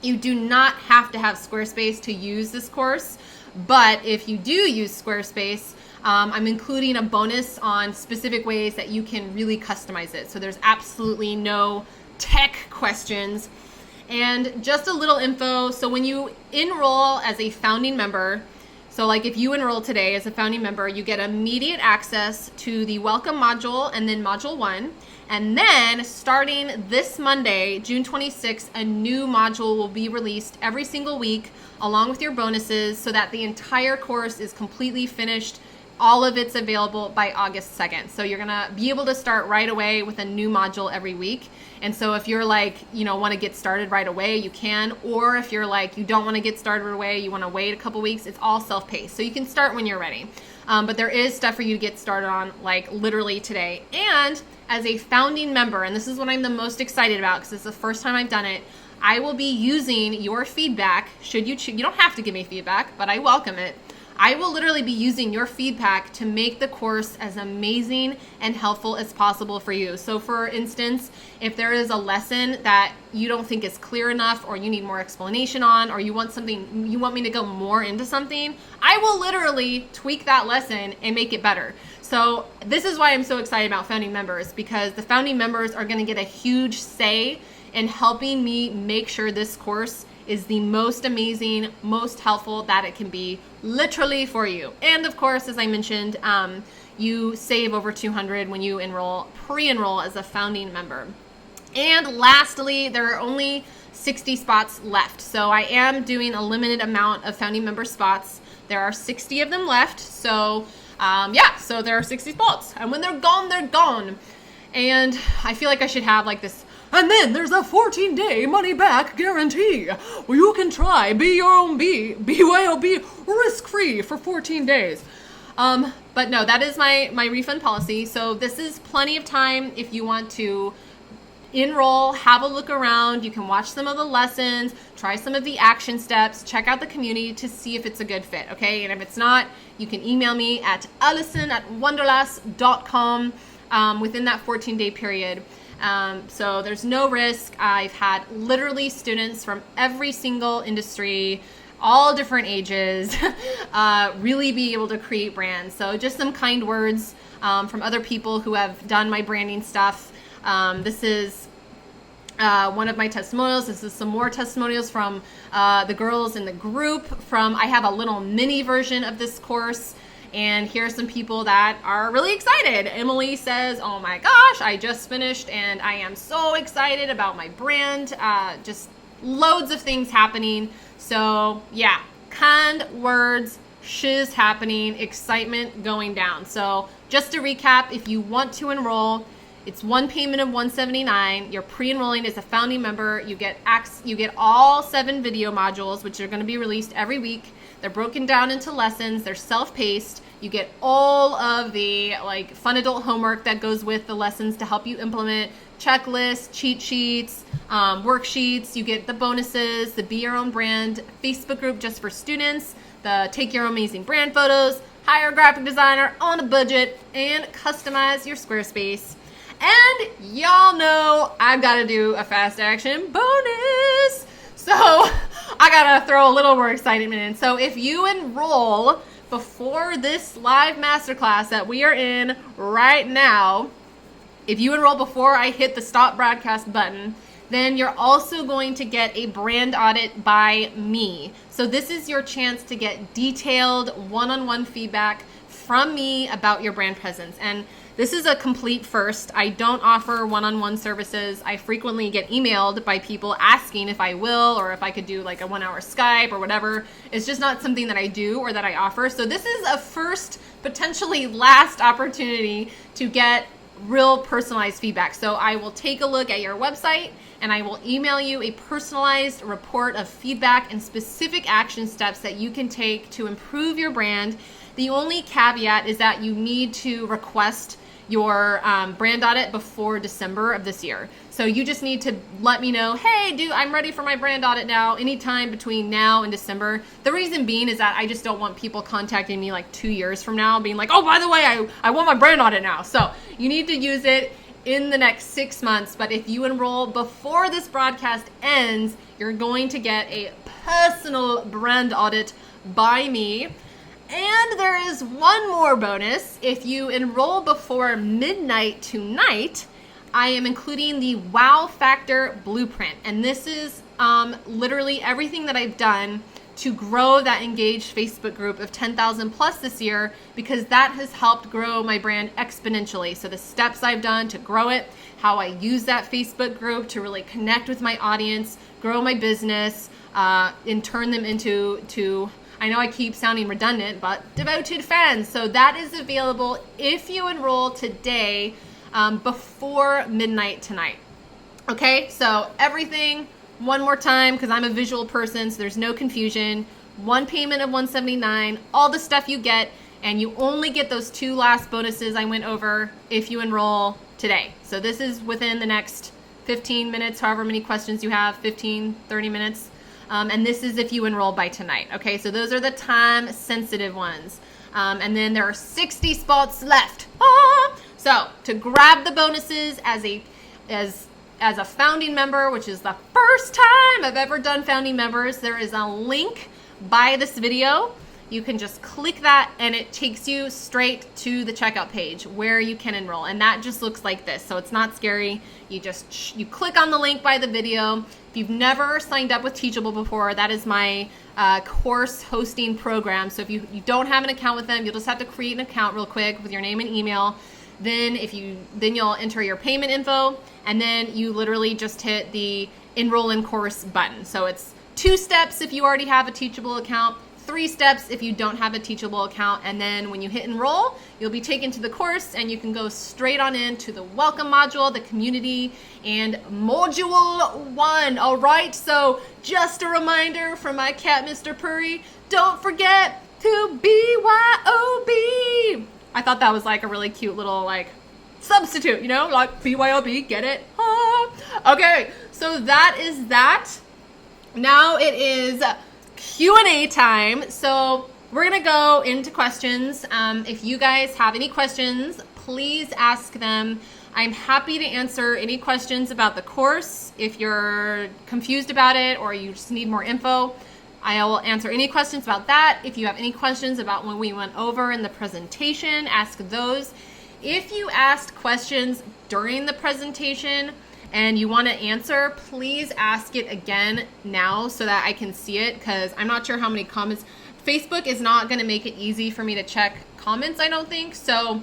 You do not have to have Squarespace to use this course, but if you do use Squarespace, I'm including a bonus on specific ways that you can really customize it. So there's absolutely no tech questions. And just a little info, so when you enroll as a founding member, so like if you enroll today as a founding member, you get immediate access to the welcome module and then module 1. And then starting this Monday, June 26th, a new module will be released every single week along with your bonuses so that the entire course is completely finished. All of it's available by August 2nd. So you're gonna be able to start right away with a new module every week. And so if you're like, want to get started right away, you can. Or if you're like, you don't want to get started right away, you want to wait a couple weeks, it's all self-paced. So you can start when you're ready. But there is stuff for you to get started on like literally today. And as a founding member, and this is what I'm the most excited about because it's the first time I've done it, I will be using your feedback. Should you choose, you don't have to give me feedback, but I welcome it. I will literally be using your feedback to make the course as amazing and helpful as possible for you. So for instance, if there is a lesson that you don't think is clear enough or you need more explanation on, or you want me to go more into something, I will literally tweak that lesson and make it better. So this is why I'm so excited about founding members, because the founding members are going to get a huge say in helping me make sure this course is the most amazing, most helpful that it can be, literally for you. And of course, as I mentioned, you save over $200 when you pre-enroll as a founding member. And lastly, there are only 60 spots left. So I am doing a limited amount of founding member spots. There are 60 of them left. So so there are 60 spots. And when they're gone, they're gone. And I feel like I should have like this, and then there's a 14-day money-back guarantee. Well, you can try Be Your Own Bee, BYOB, risk-free for 14 days. But no, that is my refund policy. So this is plenty of time if you want to enroll, have a look around. You can watch some of the lessons, try some of the action steps, check out the community to see if it's a good fit, okay? And if it's not, you can email me at allison@wonderlass.com. within that 14-day period. So there's no risk. I've had literally students from every single industry, all different ages, really be able to create brands. So just some kind words from other people who have done my branding stuff. This is one of my testimonials. This is some more testimonials from the girls in the group. I have a little mini version of this course. And here are some people that are really excited. Emily says, oh my gosh, I just finished and I am so excited about my brand. Just loads of things happening. So yeah, kind words, shiz happening, excitement going down. So just to recap, if you want to enroll, it's one payment of $179. You're pre-enrolling as a founding member. You get all 7 video modules, which are going to be released every week. They're broken down into lessons. They're self-paced. You get all of the fun adult homework that goes with the lessons to help you implement checklists, cheat sheets, worksheets. You get the bonuses, the Be Your Own Brand Facebook group just for students, the Take Your Amazing Brand photos, hire a graphic designer on a budget, and customize your Squarespace. And y'all know I've got to do a fast action bonus. So I got to throw a little more excitement in. So if you enroll before this live masterclass that we are in right now, if you enroll before I hit the stop broadcast button, then you're also going to get a brand audit by me. So this is your chance to get detailed one-on-one feedback from me about your brand presence. And this is a complete first. I don't offer one-on-one services. I frequently get emailed by people asking if I will, or if I could do a 1-hour Skype or whatever. It's just not something that I do or that I offer. So this is a first, potentially last opportunity to get real personalized feedback. So I will take a look at your website and I will email you a personalized report of feedback and specific action steps that you can take to improve your brand. The only caveat is that you need to request your brand audit before December of this year. So you just need to let me know, hey, dude, I'm ready for my brand audit now, anytime between now and December. The reason being is that I just don't want people contacting me 2 years from now being like, oh, by the way, I want my brand audit now. So you need to use it in the next 6 months. But if you enroll before this broadcast ends, you're going to get a personal brand audit by me. And there is one more bonus. If you enroll before midnight tonight, I am including the Wow Factor Blueprint. And this is literally everything that I've done to grow that engaged Facebook group of 10,000 plus this year, because that has helped grow my brand exponentially. So the steps I've done to grow it, how I use that Facebook group to really connect with my audience, grow my business, and turn them into I know I keep sounding redundant, but devoted fans. So that is available if you enroll today before midnight tonight. Okay, so everything one more time, because I'm a visual person, so there's no confusion. One payment of $179, all the stuff you get, and you only get those 2 last bonuses I went over if you enroll today. So this is within the next 15 minutes, however many questions you have, 15, 30 minutes. And this is if you enroll by tonight. Okay, so those are the time sensitive ones. And then there are 60 spots left. So to grab the bonuses as a founding member, which is the first time I've ever done founding members, there is a link by this video. You can just click that and it takes you straight to the checkout page where you can enroll. And that just looks like this. So it's not scary. You click on the link by the video. If you've never signed up with Teachable before, that is my course hosting program. So if you don't have an account with them, you'll just have to create an account real quick with your name and email. Then you'll enter your payment info, and then you literally just hit the enroll in course button. So it's 2 steps if you already have a Teachable account, 3 steps if you don't have a Teachable account, and then when you hit enroll, you'll be taken to the course and you can go straight on into the welcome module, the community, and module 1. All right, so just a reminder from my cat, Mr. Purry, don't forget to BYOB. I thought that was a really cute little substitute, BYOB, get it? Okay, so that is that. Now it is Q&A time. So we're gonna go into questions. If you guys have any questions, please ask them. I'm happy to answer any questions about the course. If you're confused about it or you just need more info, I will answer any questions about that. If you have any questions about what we went over in the presentation, ask those. If you asked questions during the presentation and you want to answer, please ask it again now so that I can see it, because I'm not sure how many comments. Facebook is not going to make it easy for me to check comments, I don't think. So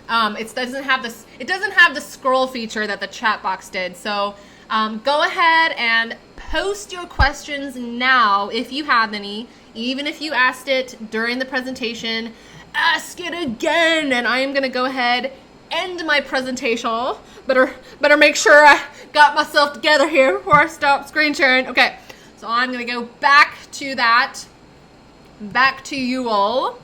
it doesn't have the scroll feature that the chat box did. So go ahead and post your questions now if you have any. Even if you asked it during the presentation, ask it again, and I am going to go ahead end my presentation. Better make sure I got myself together here before I stop screen sharing. Okay, so I'm going to go back to that. Back to you all.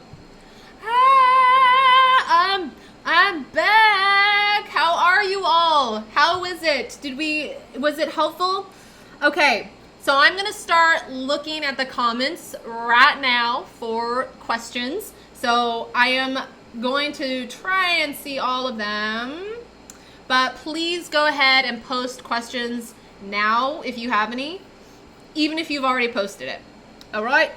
I'm back. How are you all? How was it? Was it helpful? Okay, so I'm going to start looking at the comments right now for questions. So I am going to try and see all of them, but please go ahead and post questions now if you have any, even if you've already posted it. All right.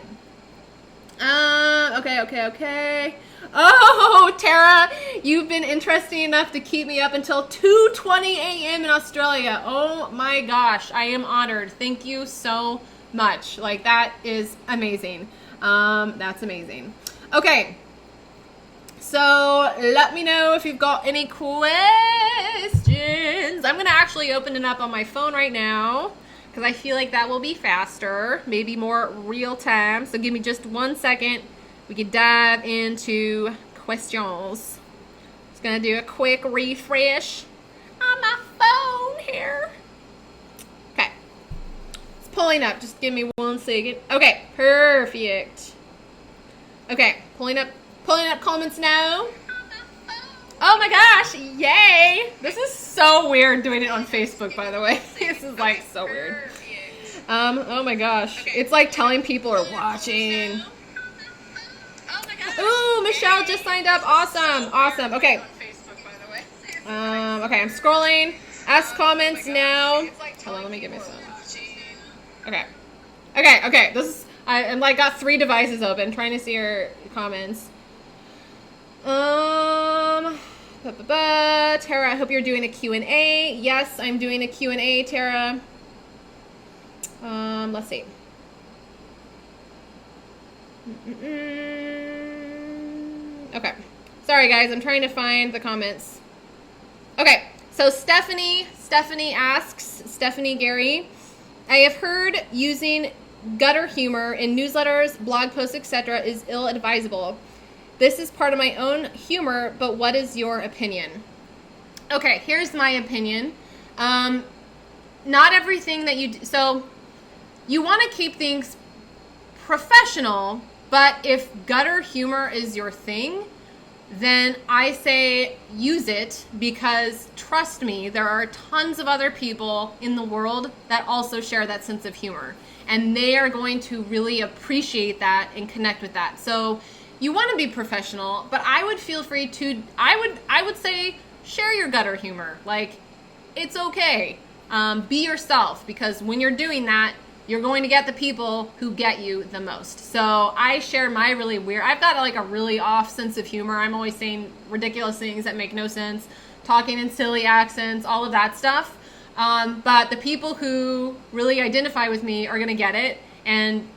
Okay. Oh, Tara, you've been interesting enough to keep me up until 2:20 a.m. in Australia. Oh my gosh, I am honored. Thank you so much. Like, that is amazing. That's amazing. Okay. So let me know if you've got any questions. I'm going to actually open it up on my phone right now, because I feel like that will be faster, maybe more real time. So give me just 1 second. We can dive into questions. Just gonna do a quick refresh on my phone here. Okay, it's pulling up. Just give me 1 second. Okay, perfect. Okay, pulling up comments now. Oh my gosh, yay! This is so weird doing it on Facebook, by the way. This is like so weird. Oh my gosh. It's like telling people are watching. Ooh, Michelle just signed up. Awesome. Okay. Okay, I'm scrolling. Ask comments now. Hold on, let me get my phone. Okay. This is, I'm like got 3 devices open trying to see your comments. Tara, I hope you're doing a Q&A. Yes, I'm doing a Q&A, Tara. Let's see. Okay. Sorry, guys. I'm trying to find the comments. Okay. So Stephanie asks, Stephanie Gary, I have heard using gutter humor in newsletters, blog posts, etc. is ill-advisable. This is part of my own humor, but what is your opinion? Okay, here's my opinion. Not everything that you do. So you want to keep things professional, but if gutter humor is your thing, then I say use it, because trust me, there are tons of other people in the world that also share that sense of humor, and they are going to really appreciate that and connect with that. So you want to be professional, but I would feel free to, I would say share your gutter humor. Like, it's okay. Be yourself, because when you're doing that, you're going to get the people who get you the most. So I share my really weird, I've got like a really off sense of humor. I'm always saying ridiculous things that make no sense, talking in silly accents, all of that stuff. But the people who really identify with me are going to get it and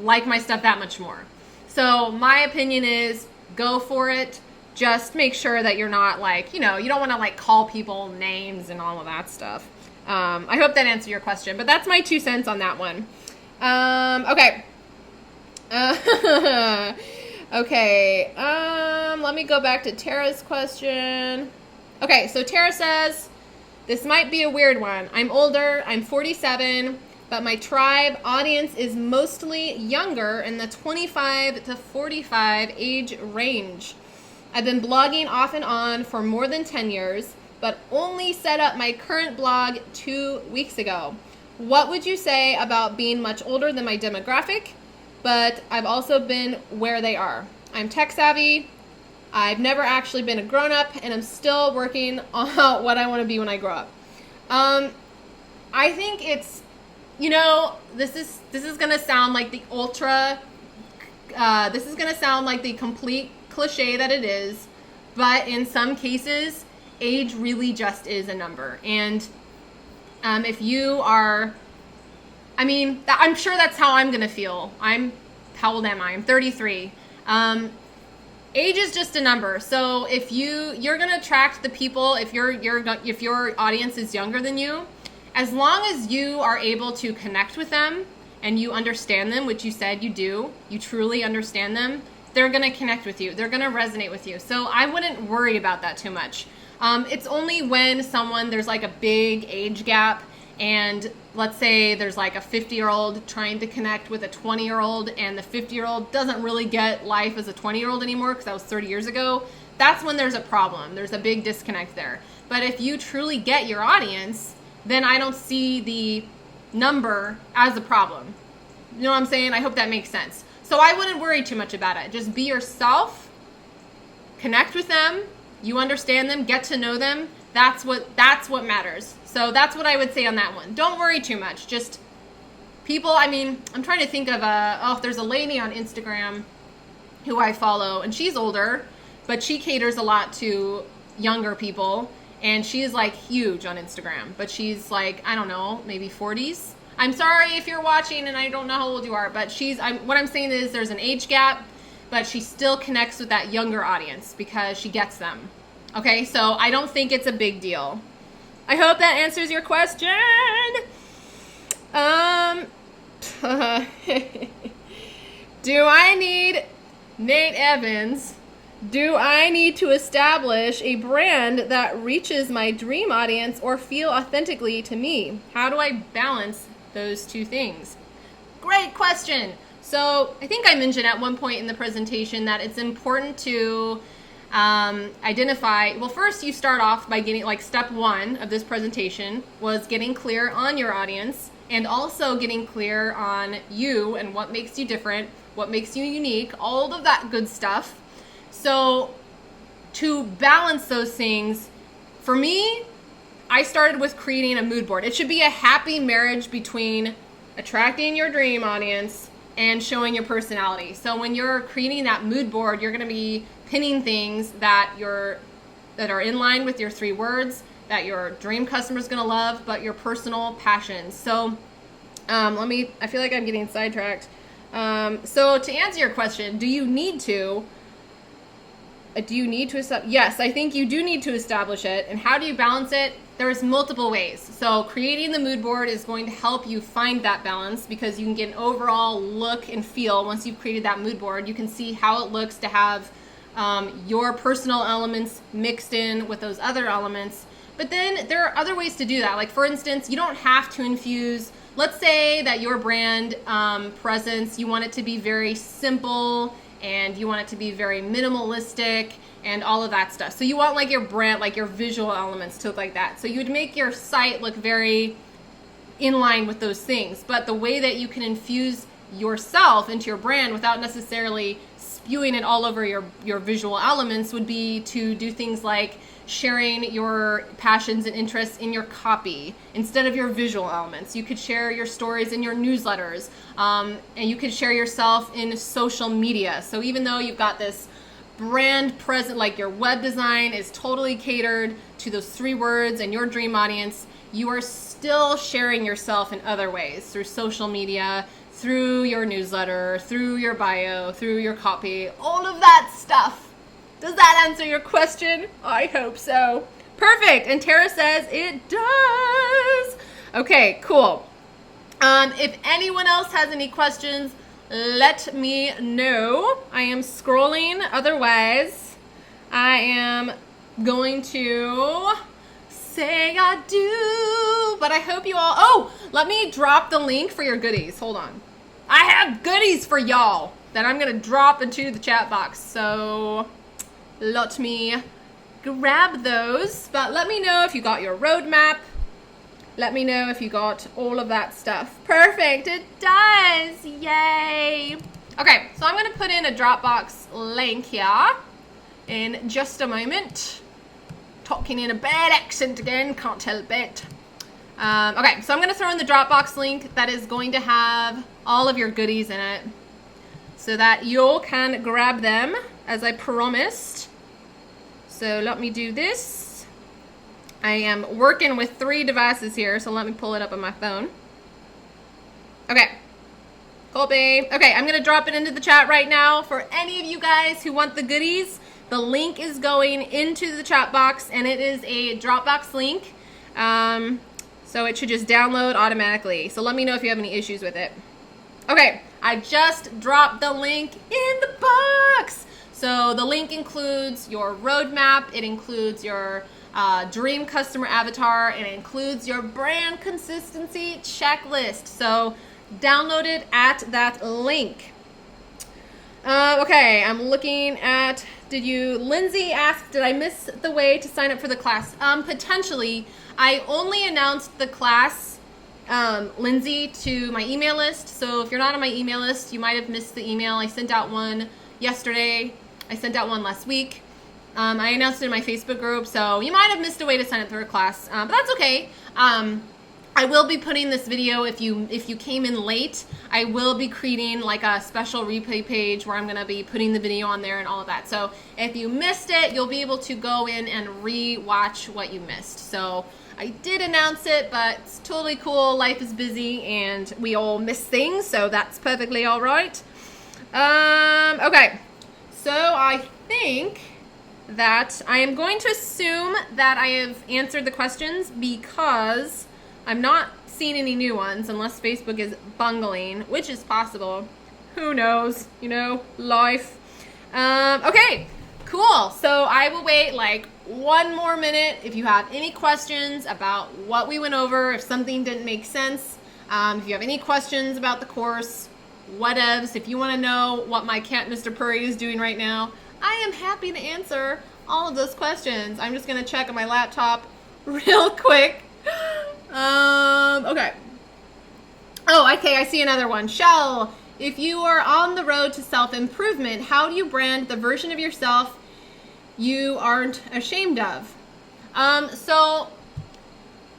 like my stuff that much more. So my opinion is go for it. Just make sure that you're not like, you know, you don't want to like call people names and all of that stuff. I hope that answered your question, but that's my 2 cents on that one. Okay. Okay. Let me go back to Tara's question. Okay, so Tara says, this might be a weird one. I'm older, I'm 47, but my tribe audience is mostly younger in the 25 to 45 age range. I've been blogging off and on for more than 10 years, but only set up my current blog 2 weeks ago. What would you say about being much older than my demographic? but I've also been where they are. I'm tech savvy. I've never actually been a grown-up, and I'm still working on what I want to be when I grow up. I think it's, this is gonna sound like the this is gonna sound like the complete cliche that it is, but in some cases, age really just is a number. And if you are, I'm sure that's how I'm gonna feel. How old am I? I'm 33. Age is just a number. So if you're gonna attract the people, if your audience is younger than you, as long as you are able to connect with them and you understand them, which you said you do, you truly understand them, they're gonna connect with you. They're gonna resonate with you. So I wouldn't worry about that too much. It's only when there's like a big age gap, and let's say there's like a 50-year-old trying to connect with a 20-year-old, and the 50-year-old doesn't really get life as a 20-year-old anymore because that was 30 years ago. That's when there's a problem. There's a big disconnect there. But if you truly get your audience, then I don't see the number as a problem. You know what I'm saying? I hope that makes sense. So I wouldn't worry too much about it. Just be yourself, connect with them, you understand them, get to know them. That's what matters. So that's what I would say on that one. Don't worry too much. Just people, I'm trying to think of there's a lady on Instagram who I follow, and she's older, but she caters a lot to younger people, and she is like huge on Instagram, but she's like, I don't know, maybe 40s. I'm sorry if you're watching and I don't know how old you are, but what I'm saying is there's an age gap, but she still connects with that younger audience because she gets them. Okay, so I don't think it's a big deal. I hope that answers your question. Nate Evans, do I need to establish a brand that reaches my dream audience or feel authentically to me? How do I balance those two things? Great question. So I think I mentioned at one point in the presentation that it's important to identify. Well, first you start off by getting, like, step one of this presentation was getting clear on your audience, and also getting clear on you and what makes you different, what makes you unique, all of that good stuff. So to balance those things, for me, I started with creating a mood board. It should be a happy marriage between attracting your dream audience and showing your personality. So when you're creating that mood board, you're going to be pinning things that are in line with your 3 words that your dream customer is going to love, but your personal passions. So I feel like I'm getting sidetracked. So to answer your question, do you need to establish? Yes, I think you do need to establish it. And how do you balance it? There's multiple ways. So creating the mood board is going to help you find that balance, because you can get an overall look and feel. Once you've created that mood board, you can see how it looks to have your personal elements mixed in with those other elements. But then there are other ways to do that. Like, for instance, you don't have to infuse, let's say that your brand presence, you want it to be very simple, and you want it to be very minimalistic and all of that stuff. So you want, like, your brand, like your visual elements to look like that. So you would make your site look very in line with those things. But the way that you can infuse yourself into your brand without necessarily spewing it all over your visual elements would be to do things like sharing your passions and interests in your copy instead of your visual elements. You could share your stories in your newsletters, and you could share yourself in social media. So even though you've got this brand present, like your web design is totally catered to those 3 words and your dream audience, you are still sharing yourself in other ways, through social media, through your newsletter, through your bio, through your copy, all of that stuff. Does that answer your question? I hope so. Perfect. And Tara says it does. Okay, cool. If anyone else has any questions, let me know. I am scrolling. Otherwise, I am going to say adieu. But I hope you all... Oh, let me drop the link for your goodies. Hold on. I have goodies for y'all that I'm going to drop into the chat box. So let me grab those. But let me know if you got your roadmap, Let me know if you got all of that stuff. Perfect, it does, yay. Okay, so I'm gonna put in a Dropbox link here in just a moment. Talking in a bad accent again, can't help it. Okay, so I'm gonna throw in the Dropbox link that is going to have all of your goodies in it so that you can grab them as I promised. So let me do this. I am working with 3 devices here, so let me pull it up on my phone. Okay, copy. Okay, I'm gonna drop it into the chat right now for any of you guys who want the goodies. The link is going into the chat box, and it is a Dropbox link. So it should just download automatically. So let me know if you have any issues with it. Okay, I just dropped the link in the box. So the link includes your roadmap, it includes your dream customer avatar, and it includes your brand consistency checklist. So download it at that link. Okay, I'm looking at, Lindsay asked, did I miss the way to sign up for the class? Potentially. I only announced the class, Lindsay, to my email list. So if you're not on my email list, you might have missed the email. I sent out one yesterday. I sent out one last week. I announced it in my Facebook group, so you might have missed a way to sign up for a class, but that's okay. I will be putting this video, if you came in late, I will be creating like a special replay page where I'm going to be putting the video on there and all of that. So if you missed it, you'll be able to go in and re-watch what you missed. So I did announce it, but it's totally cool. Life is busy and we all miss things, so that's perfectly all right. Okay, so I think that I am going to assume that I have answered the questions because I'm not seeing any new ones unless Facebook is bungling, which is possible. Who knows, you know, life. Okay, cool. So I will wait like 1 more minute. If you have any questions about what we went over, if something didn't make sense, if you have any questions about the course, whatevs, if you want to know what my cat Mr. Purry is doing right now, I am happy to answer all of those questions. I'm just going to check on my laptop real quick. Okay. Oh, okay, I see another one. Shell, if you are on the road to self-improvement, how do you brand the version of yourself you aren't ashamed of? So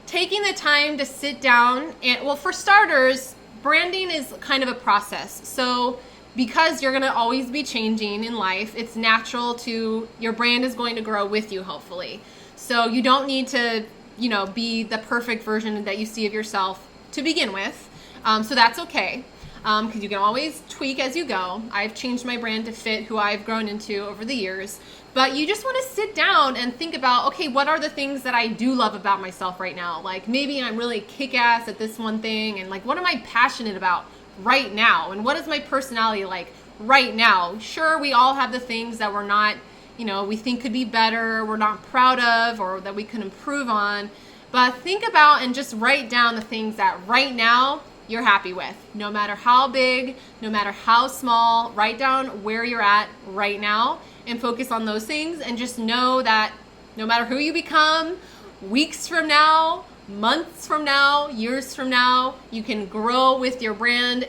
taking the time to sit down and, well, for starters, branding is kind of a process. So because you're going to always be changing in life, it's natural your brand is going to grow with you, hopefully. So you don't need to, you know, be the perfect version that you see of yourself to begin with. So that's okay, because you can always tweak as you go. I've changed my brand to fit who I've grown into over the years. But you just want to sit down and think about, okay, what are the things that I do love about myself right now? Like maybe I'm really kick-ass at this one thing, and like what am I passionate about right now? And what is my personality like right now? Sure, we all have the things that we're not, you know, we think could be better, we're not proud of, or that we can improve on. But think about and just write down the things that right now you're happy with. No matter how big, no matter how small, write down where you're at right now and focus on those things, and just know that no matter who you become, weeks from now, months from now, years from now, you can grow with your brand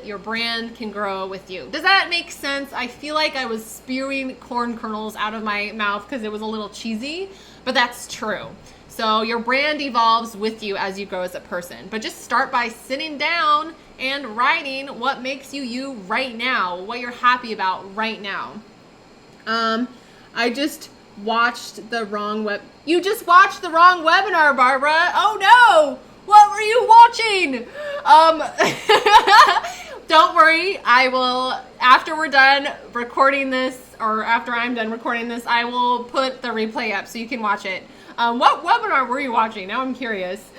can grow with you. Does that make sense? I feel like I was spewing corn kernels out of my mouth because it was a little cheesy, but that's true. So your brand evolves with you as you grow as a person. But just start by sitting down and writing what makes you you right now, what you're happy about right now. I just watched the wrong You just watched the wrong webinar, Barbara. Oh no! What were you watching? Don't worry. I will, after we're done recording this, or after I'm done recording this, I will put the replay up so you can watch it. What webinar were you watching? Now I'm curious.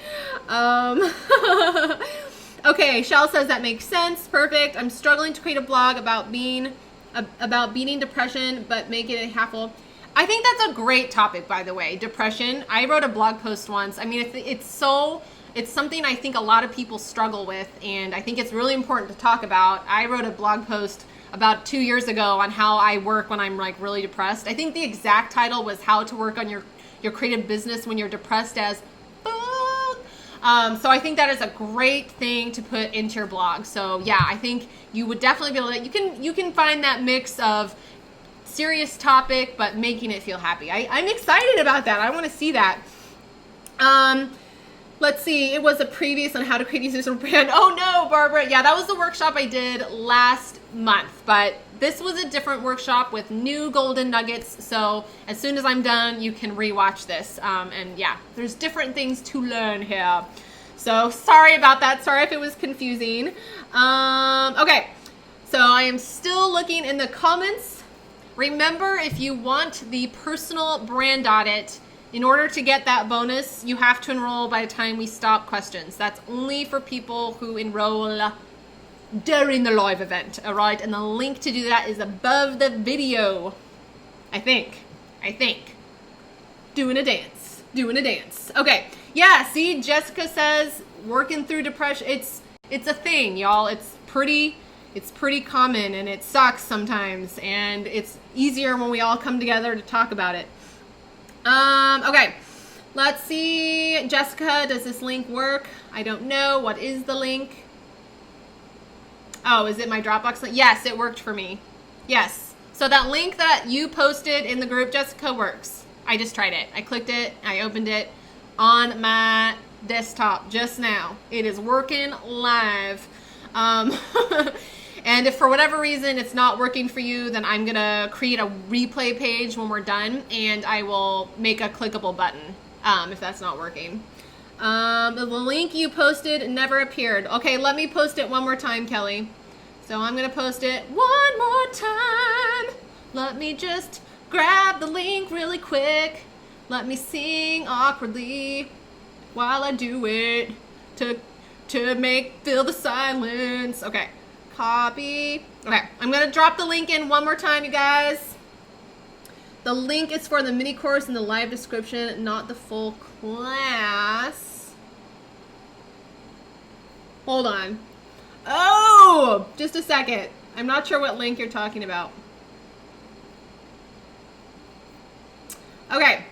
Okay, Shell says that makes sense. Perfect. I'm struggling to create a blog about beating depression, but make it a half-full. I think that's a great topic, by the way, depression. I wrote a blog post once. I mean, it's something I think a lot of people struggle with, and I think it's really important to talk about. I wrote a blog post about 2 years ago on how I work when I'm like really depressed. I think the exact title was how to work on your creative business when you're depressed as fuck. So I think that is a great thing to put into your blog. So yeah, I think you would definitely be able to, you can find that mix of serious topic, but making it feel happy. I'm excited about that. I want to see that. Let's see. It was a previous on how to create a user brand. Oh no, Barbara. Yeah, that was the workshop I did last month, but this was a different workshop with new golden nuggets. So as soon as I'm done, you can rewatch this. And yeah, there's different things to learn here. So sorry about that. Sorry if it was confusing. Okay. So I am still looking in the comments. Remember, if you want the personal brand audit, in order to get that bonus, you have to enroll by the time we stop questions. That's only for people who enroll during the live event, all right? And the link to do that is above the video, I think. Doing a dance. Okay, yeah, see, Jessica says, working through depression, it's a thing, y'all. It's pretty common, and it sucks sometimes, and it's easier when we all come together to talk about it. Okay, let's see. Jessica, does this link work? I don't know. What is the link? Oh, is it my Dropbox link? Yes, it worked for me. Yes. So that link that you posted in the group, Jessica, works. I just tried it. I clicked it. I opened it on my desktop just now. It is working live. And if for whatever reason it's not working for you, then I'm gonna create a replay page when we're done, and I will make a clickable button if that's not working. The link you posted never appeared. Okay, let me post it one more time, Kelly. So I'm gonna post it one more time. Let me just grab the link really quick. Let me sing awkwardly while I do it to fill the silence. Okay. Copy. Okay, I'm gonna drop the link in one more time, you guys. The link is for the mini course in the live description, not the full class. Hold on. Oh, just a second. I'm not sure what link you're talking about. Okay,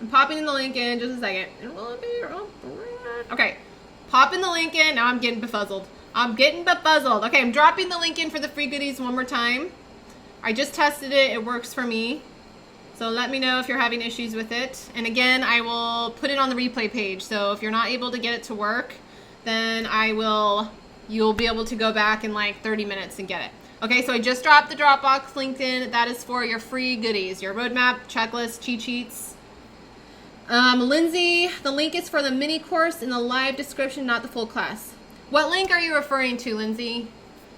I'm popping in the link in just a second. Okay, popping the link in. Now I'm getting befuzzled. Okay, I'm dropping the link in for the free goodies one more time. I just tested it. It works for me. So let me know if you're having issues with it. And again, I will put it on the replay page. So if you're not able to get it to work, then you'll be able to go back in like 30 minutes and get it. Okay, so I just dropped the Dropbox link in. That is for your free goodies, your roadmap, checklist, cheat sheets. Lindsay, the link is for the mini course in the live description, not the full class. What link are you referring to, Lindsay?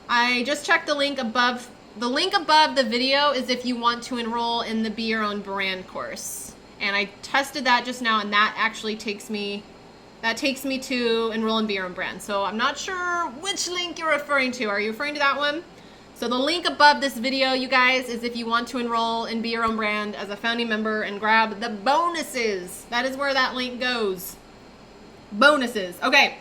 I just checked the link above. The link above the video is if you want to enroll in the Be Your Own Brand course. And I tested that just now, and that actually takes me to enroll in Be Your Own Brand. So I'm not sure which link you're referring to. Are you referring to that one? So the link above this video, you guys, is if you want to enroll in Be Your Own Brand as a founding member and grab the bonuses. That is where that link goes. Bonuses. Okay.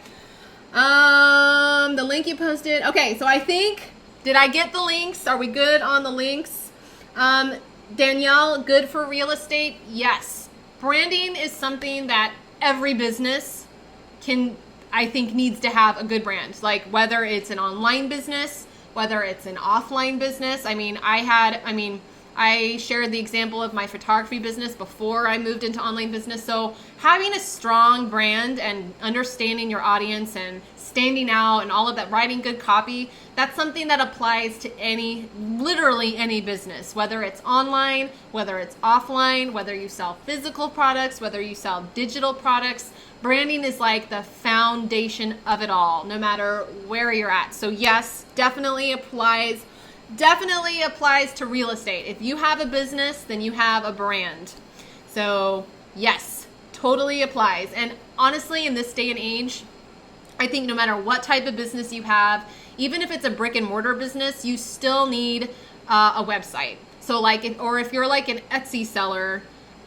The link you posted. Okay, so I think, did I get the links? Are we good on the links? Danielle, good for real estate? Yes. Branding is something that every business I think needs to have a good brand. Like whether it's an online business, whether it's an offline business. I shared the example of my photography business before I moved into online business. So having a strong brand and understanding your audience and standing out and all of that, writing good copy, that's something that applies to literally any business, whether it's online, whether it's offline, whether you sell physical products, whether you sell digital products. Branding is like the foundation of it all, no matter where you're at. So yes, definitely applies to real estate. If you have a business, then you have a brand. So yes, totally applies. And honestly, in this day and age, I think no matter what type of business you have, even if it's a brick and mortar business, you still need a website. So if you're like an Etsy seller,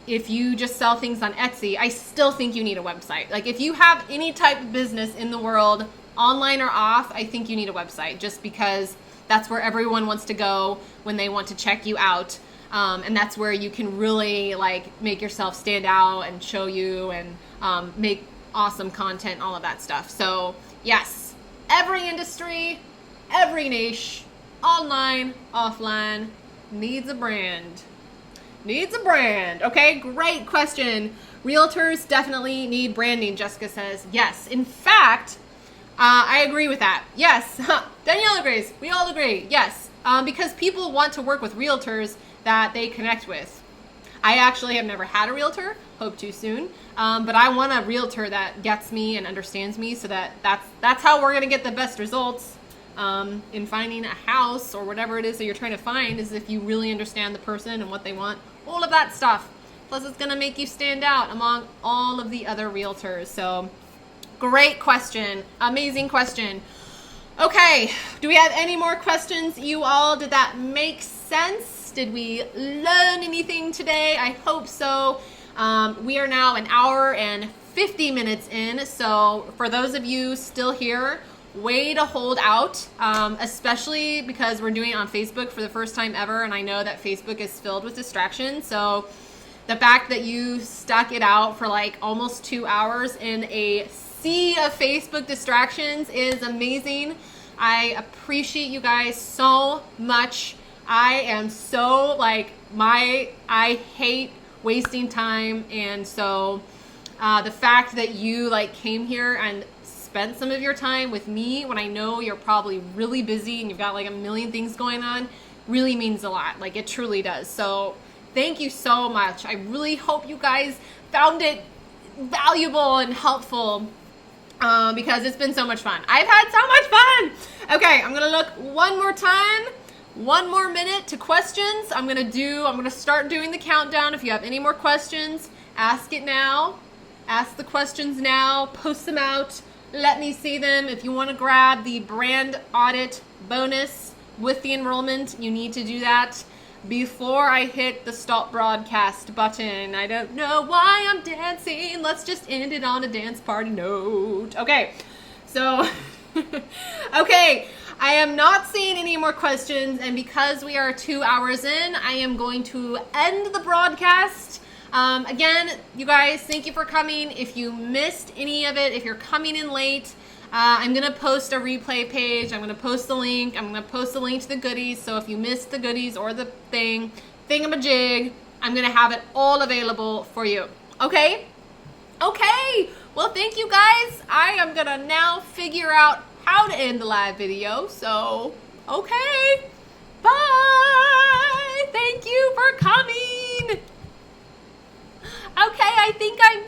if you just sell things on Etsy, I still think you need a website. Like if you have any type of business in the world, online or off, I think you need a website, just because that's where everyone wants to go when they want to check you out. And that's where you can really like make yourself stand out and show you and make awesome content, all of that stuff. So yes, every industry, every niche, online, offline, needs a brand. Needs a brand. Okay, great question. Realtors definitely need branding, Jessica says. Yes, in fact, I agree with that. Yes, Danielle agrees. We all agree. Yes, because people want to work with realtors that they connect with. I actually have never had a realtor, hope to soon, but I want a realtor that gets me and understands me, so that's how we're gonna get the best results in finding a house or whatever it is that you're trying to find, is if you really understand the person and what they want, all of that stuff. Plus it's gonna make you stand out among all of the other realtors. So great question, amazing question. Okay, do we have any more questions, you all? Did that make sense? Did we learn anything today? I hope so. We are now an hour and 50 minutes in, so for those of you still here, way to hold out, especially because we're doing it on Facebook for the first time ever, and I know that Facebook is filled with distractions, so the fact that you stuck it out for like almost 2 hours in a sea of Facebook distractions is amazing. I appreciate you guys so much. I am so I hate wasting time, and so the fact that you came here and spent some of your time with me when I know you're probably really busy and you've got a million things going on really means a lot. It truly does. So thank you so much. I really hope you guys found it valuable and helpful, because it's been so much fun. I've had so much fun. Okay, I'm gonna look one more time. 1 more minute to questions. I'm gonna start doing the countdown. If you have any more questions, ask it now. Ask the questions now. Post them out. Let me see them. If you want to grab the brand audit bonus with the enrollment, you need to do that before I hit the stop broadcast button. I don't know why I'm dancing. Let's just end it on a dance party note. Okay, so, okay. I am not seeing any more questions, and because we are 2 hours in, I am going to end the broadcast. Again, you guys, thank you for coming. If you missed any of it, if you're coming in late, I'm going to post a replay page. I'm going to post the link. I'm going to post the link to the goodies. So if you missed the goodies or the thingamajig, I'm going to have it all available for you. Okay? Okay. Well, thank you guys. I am going to now figure out how to end the live video. So, okay. Bye. Thank you for coming. Okay, I think I'm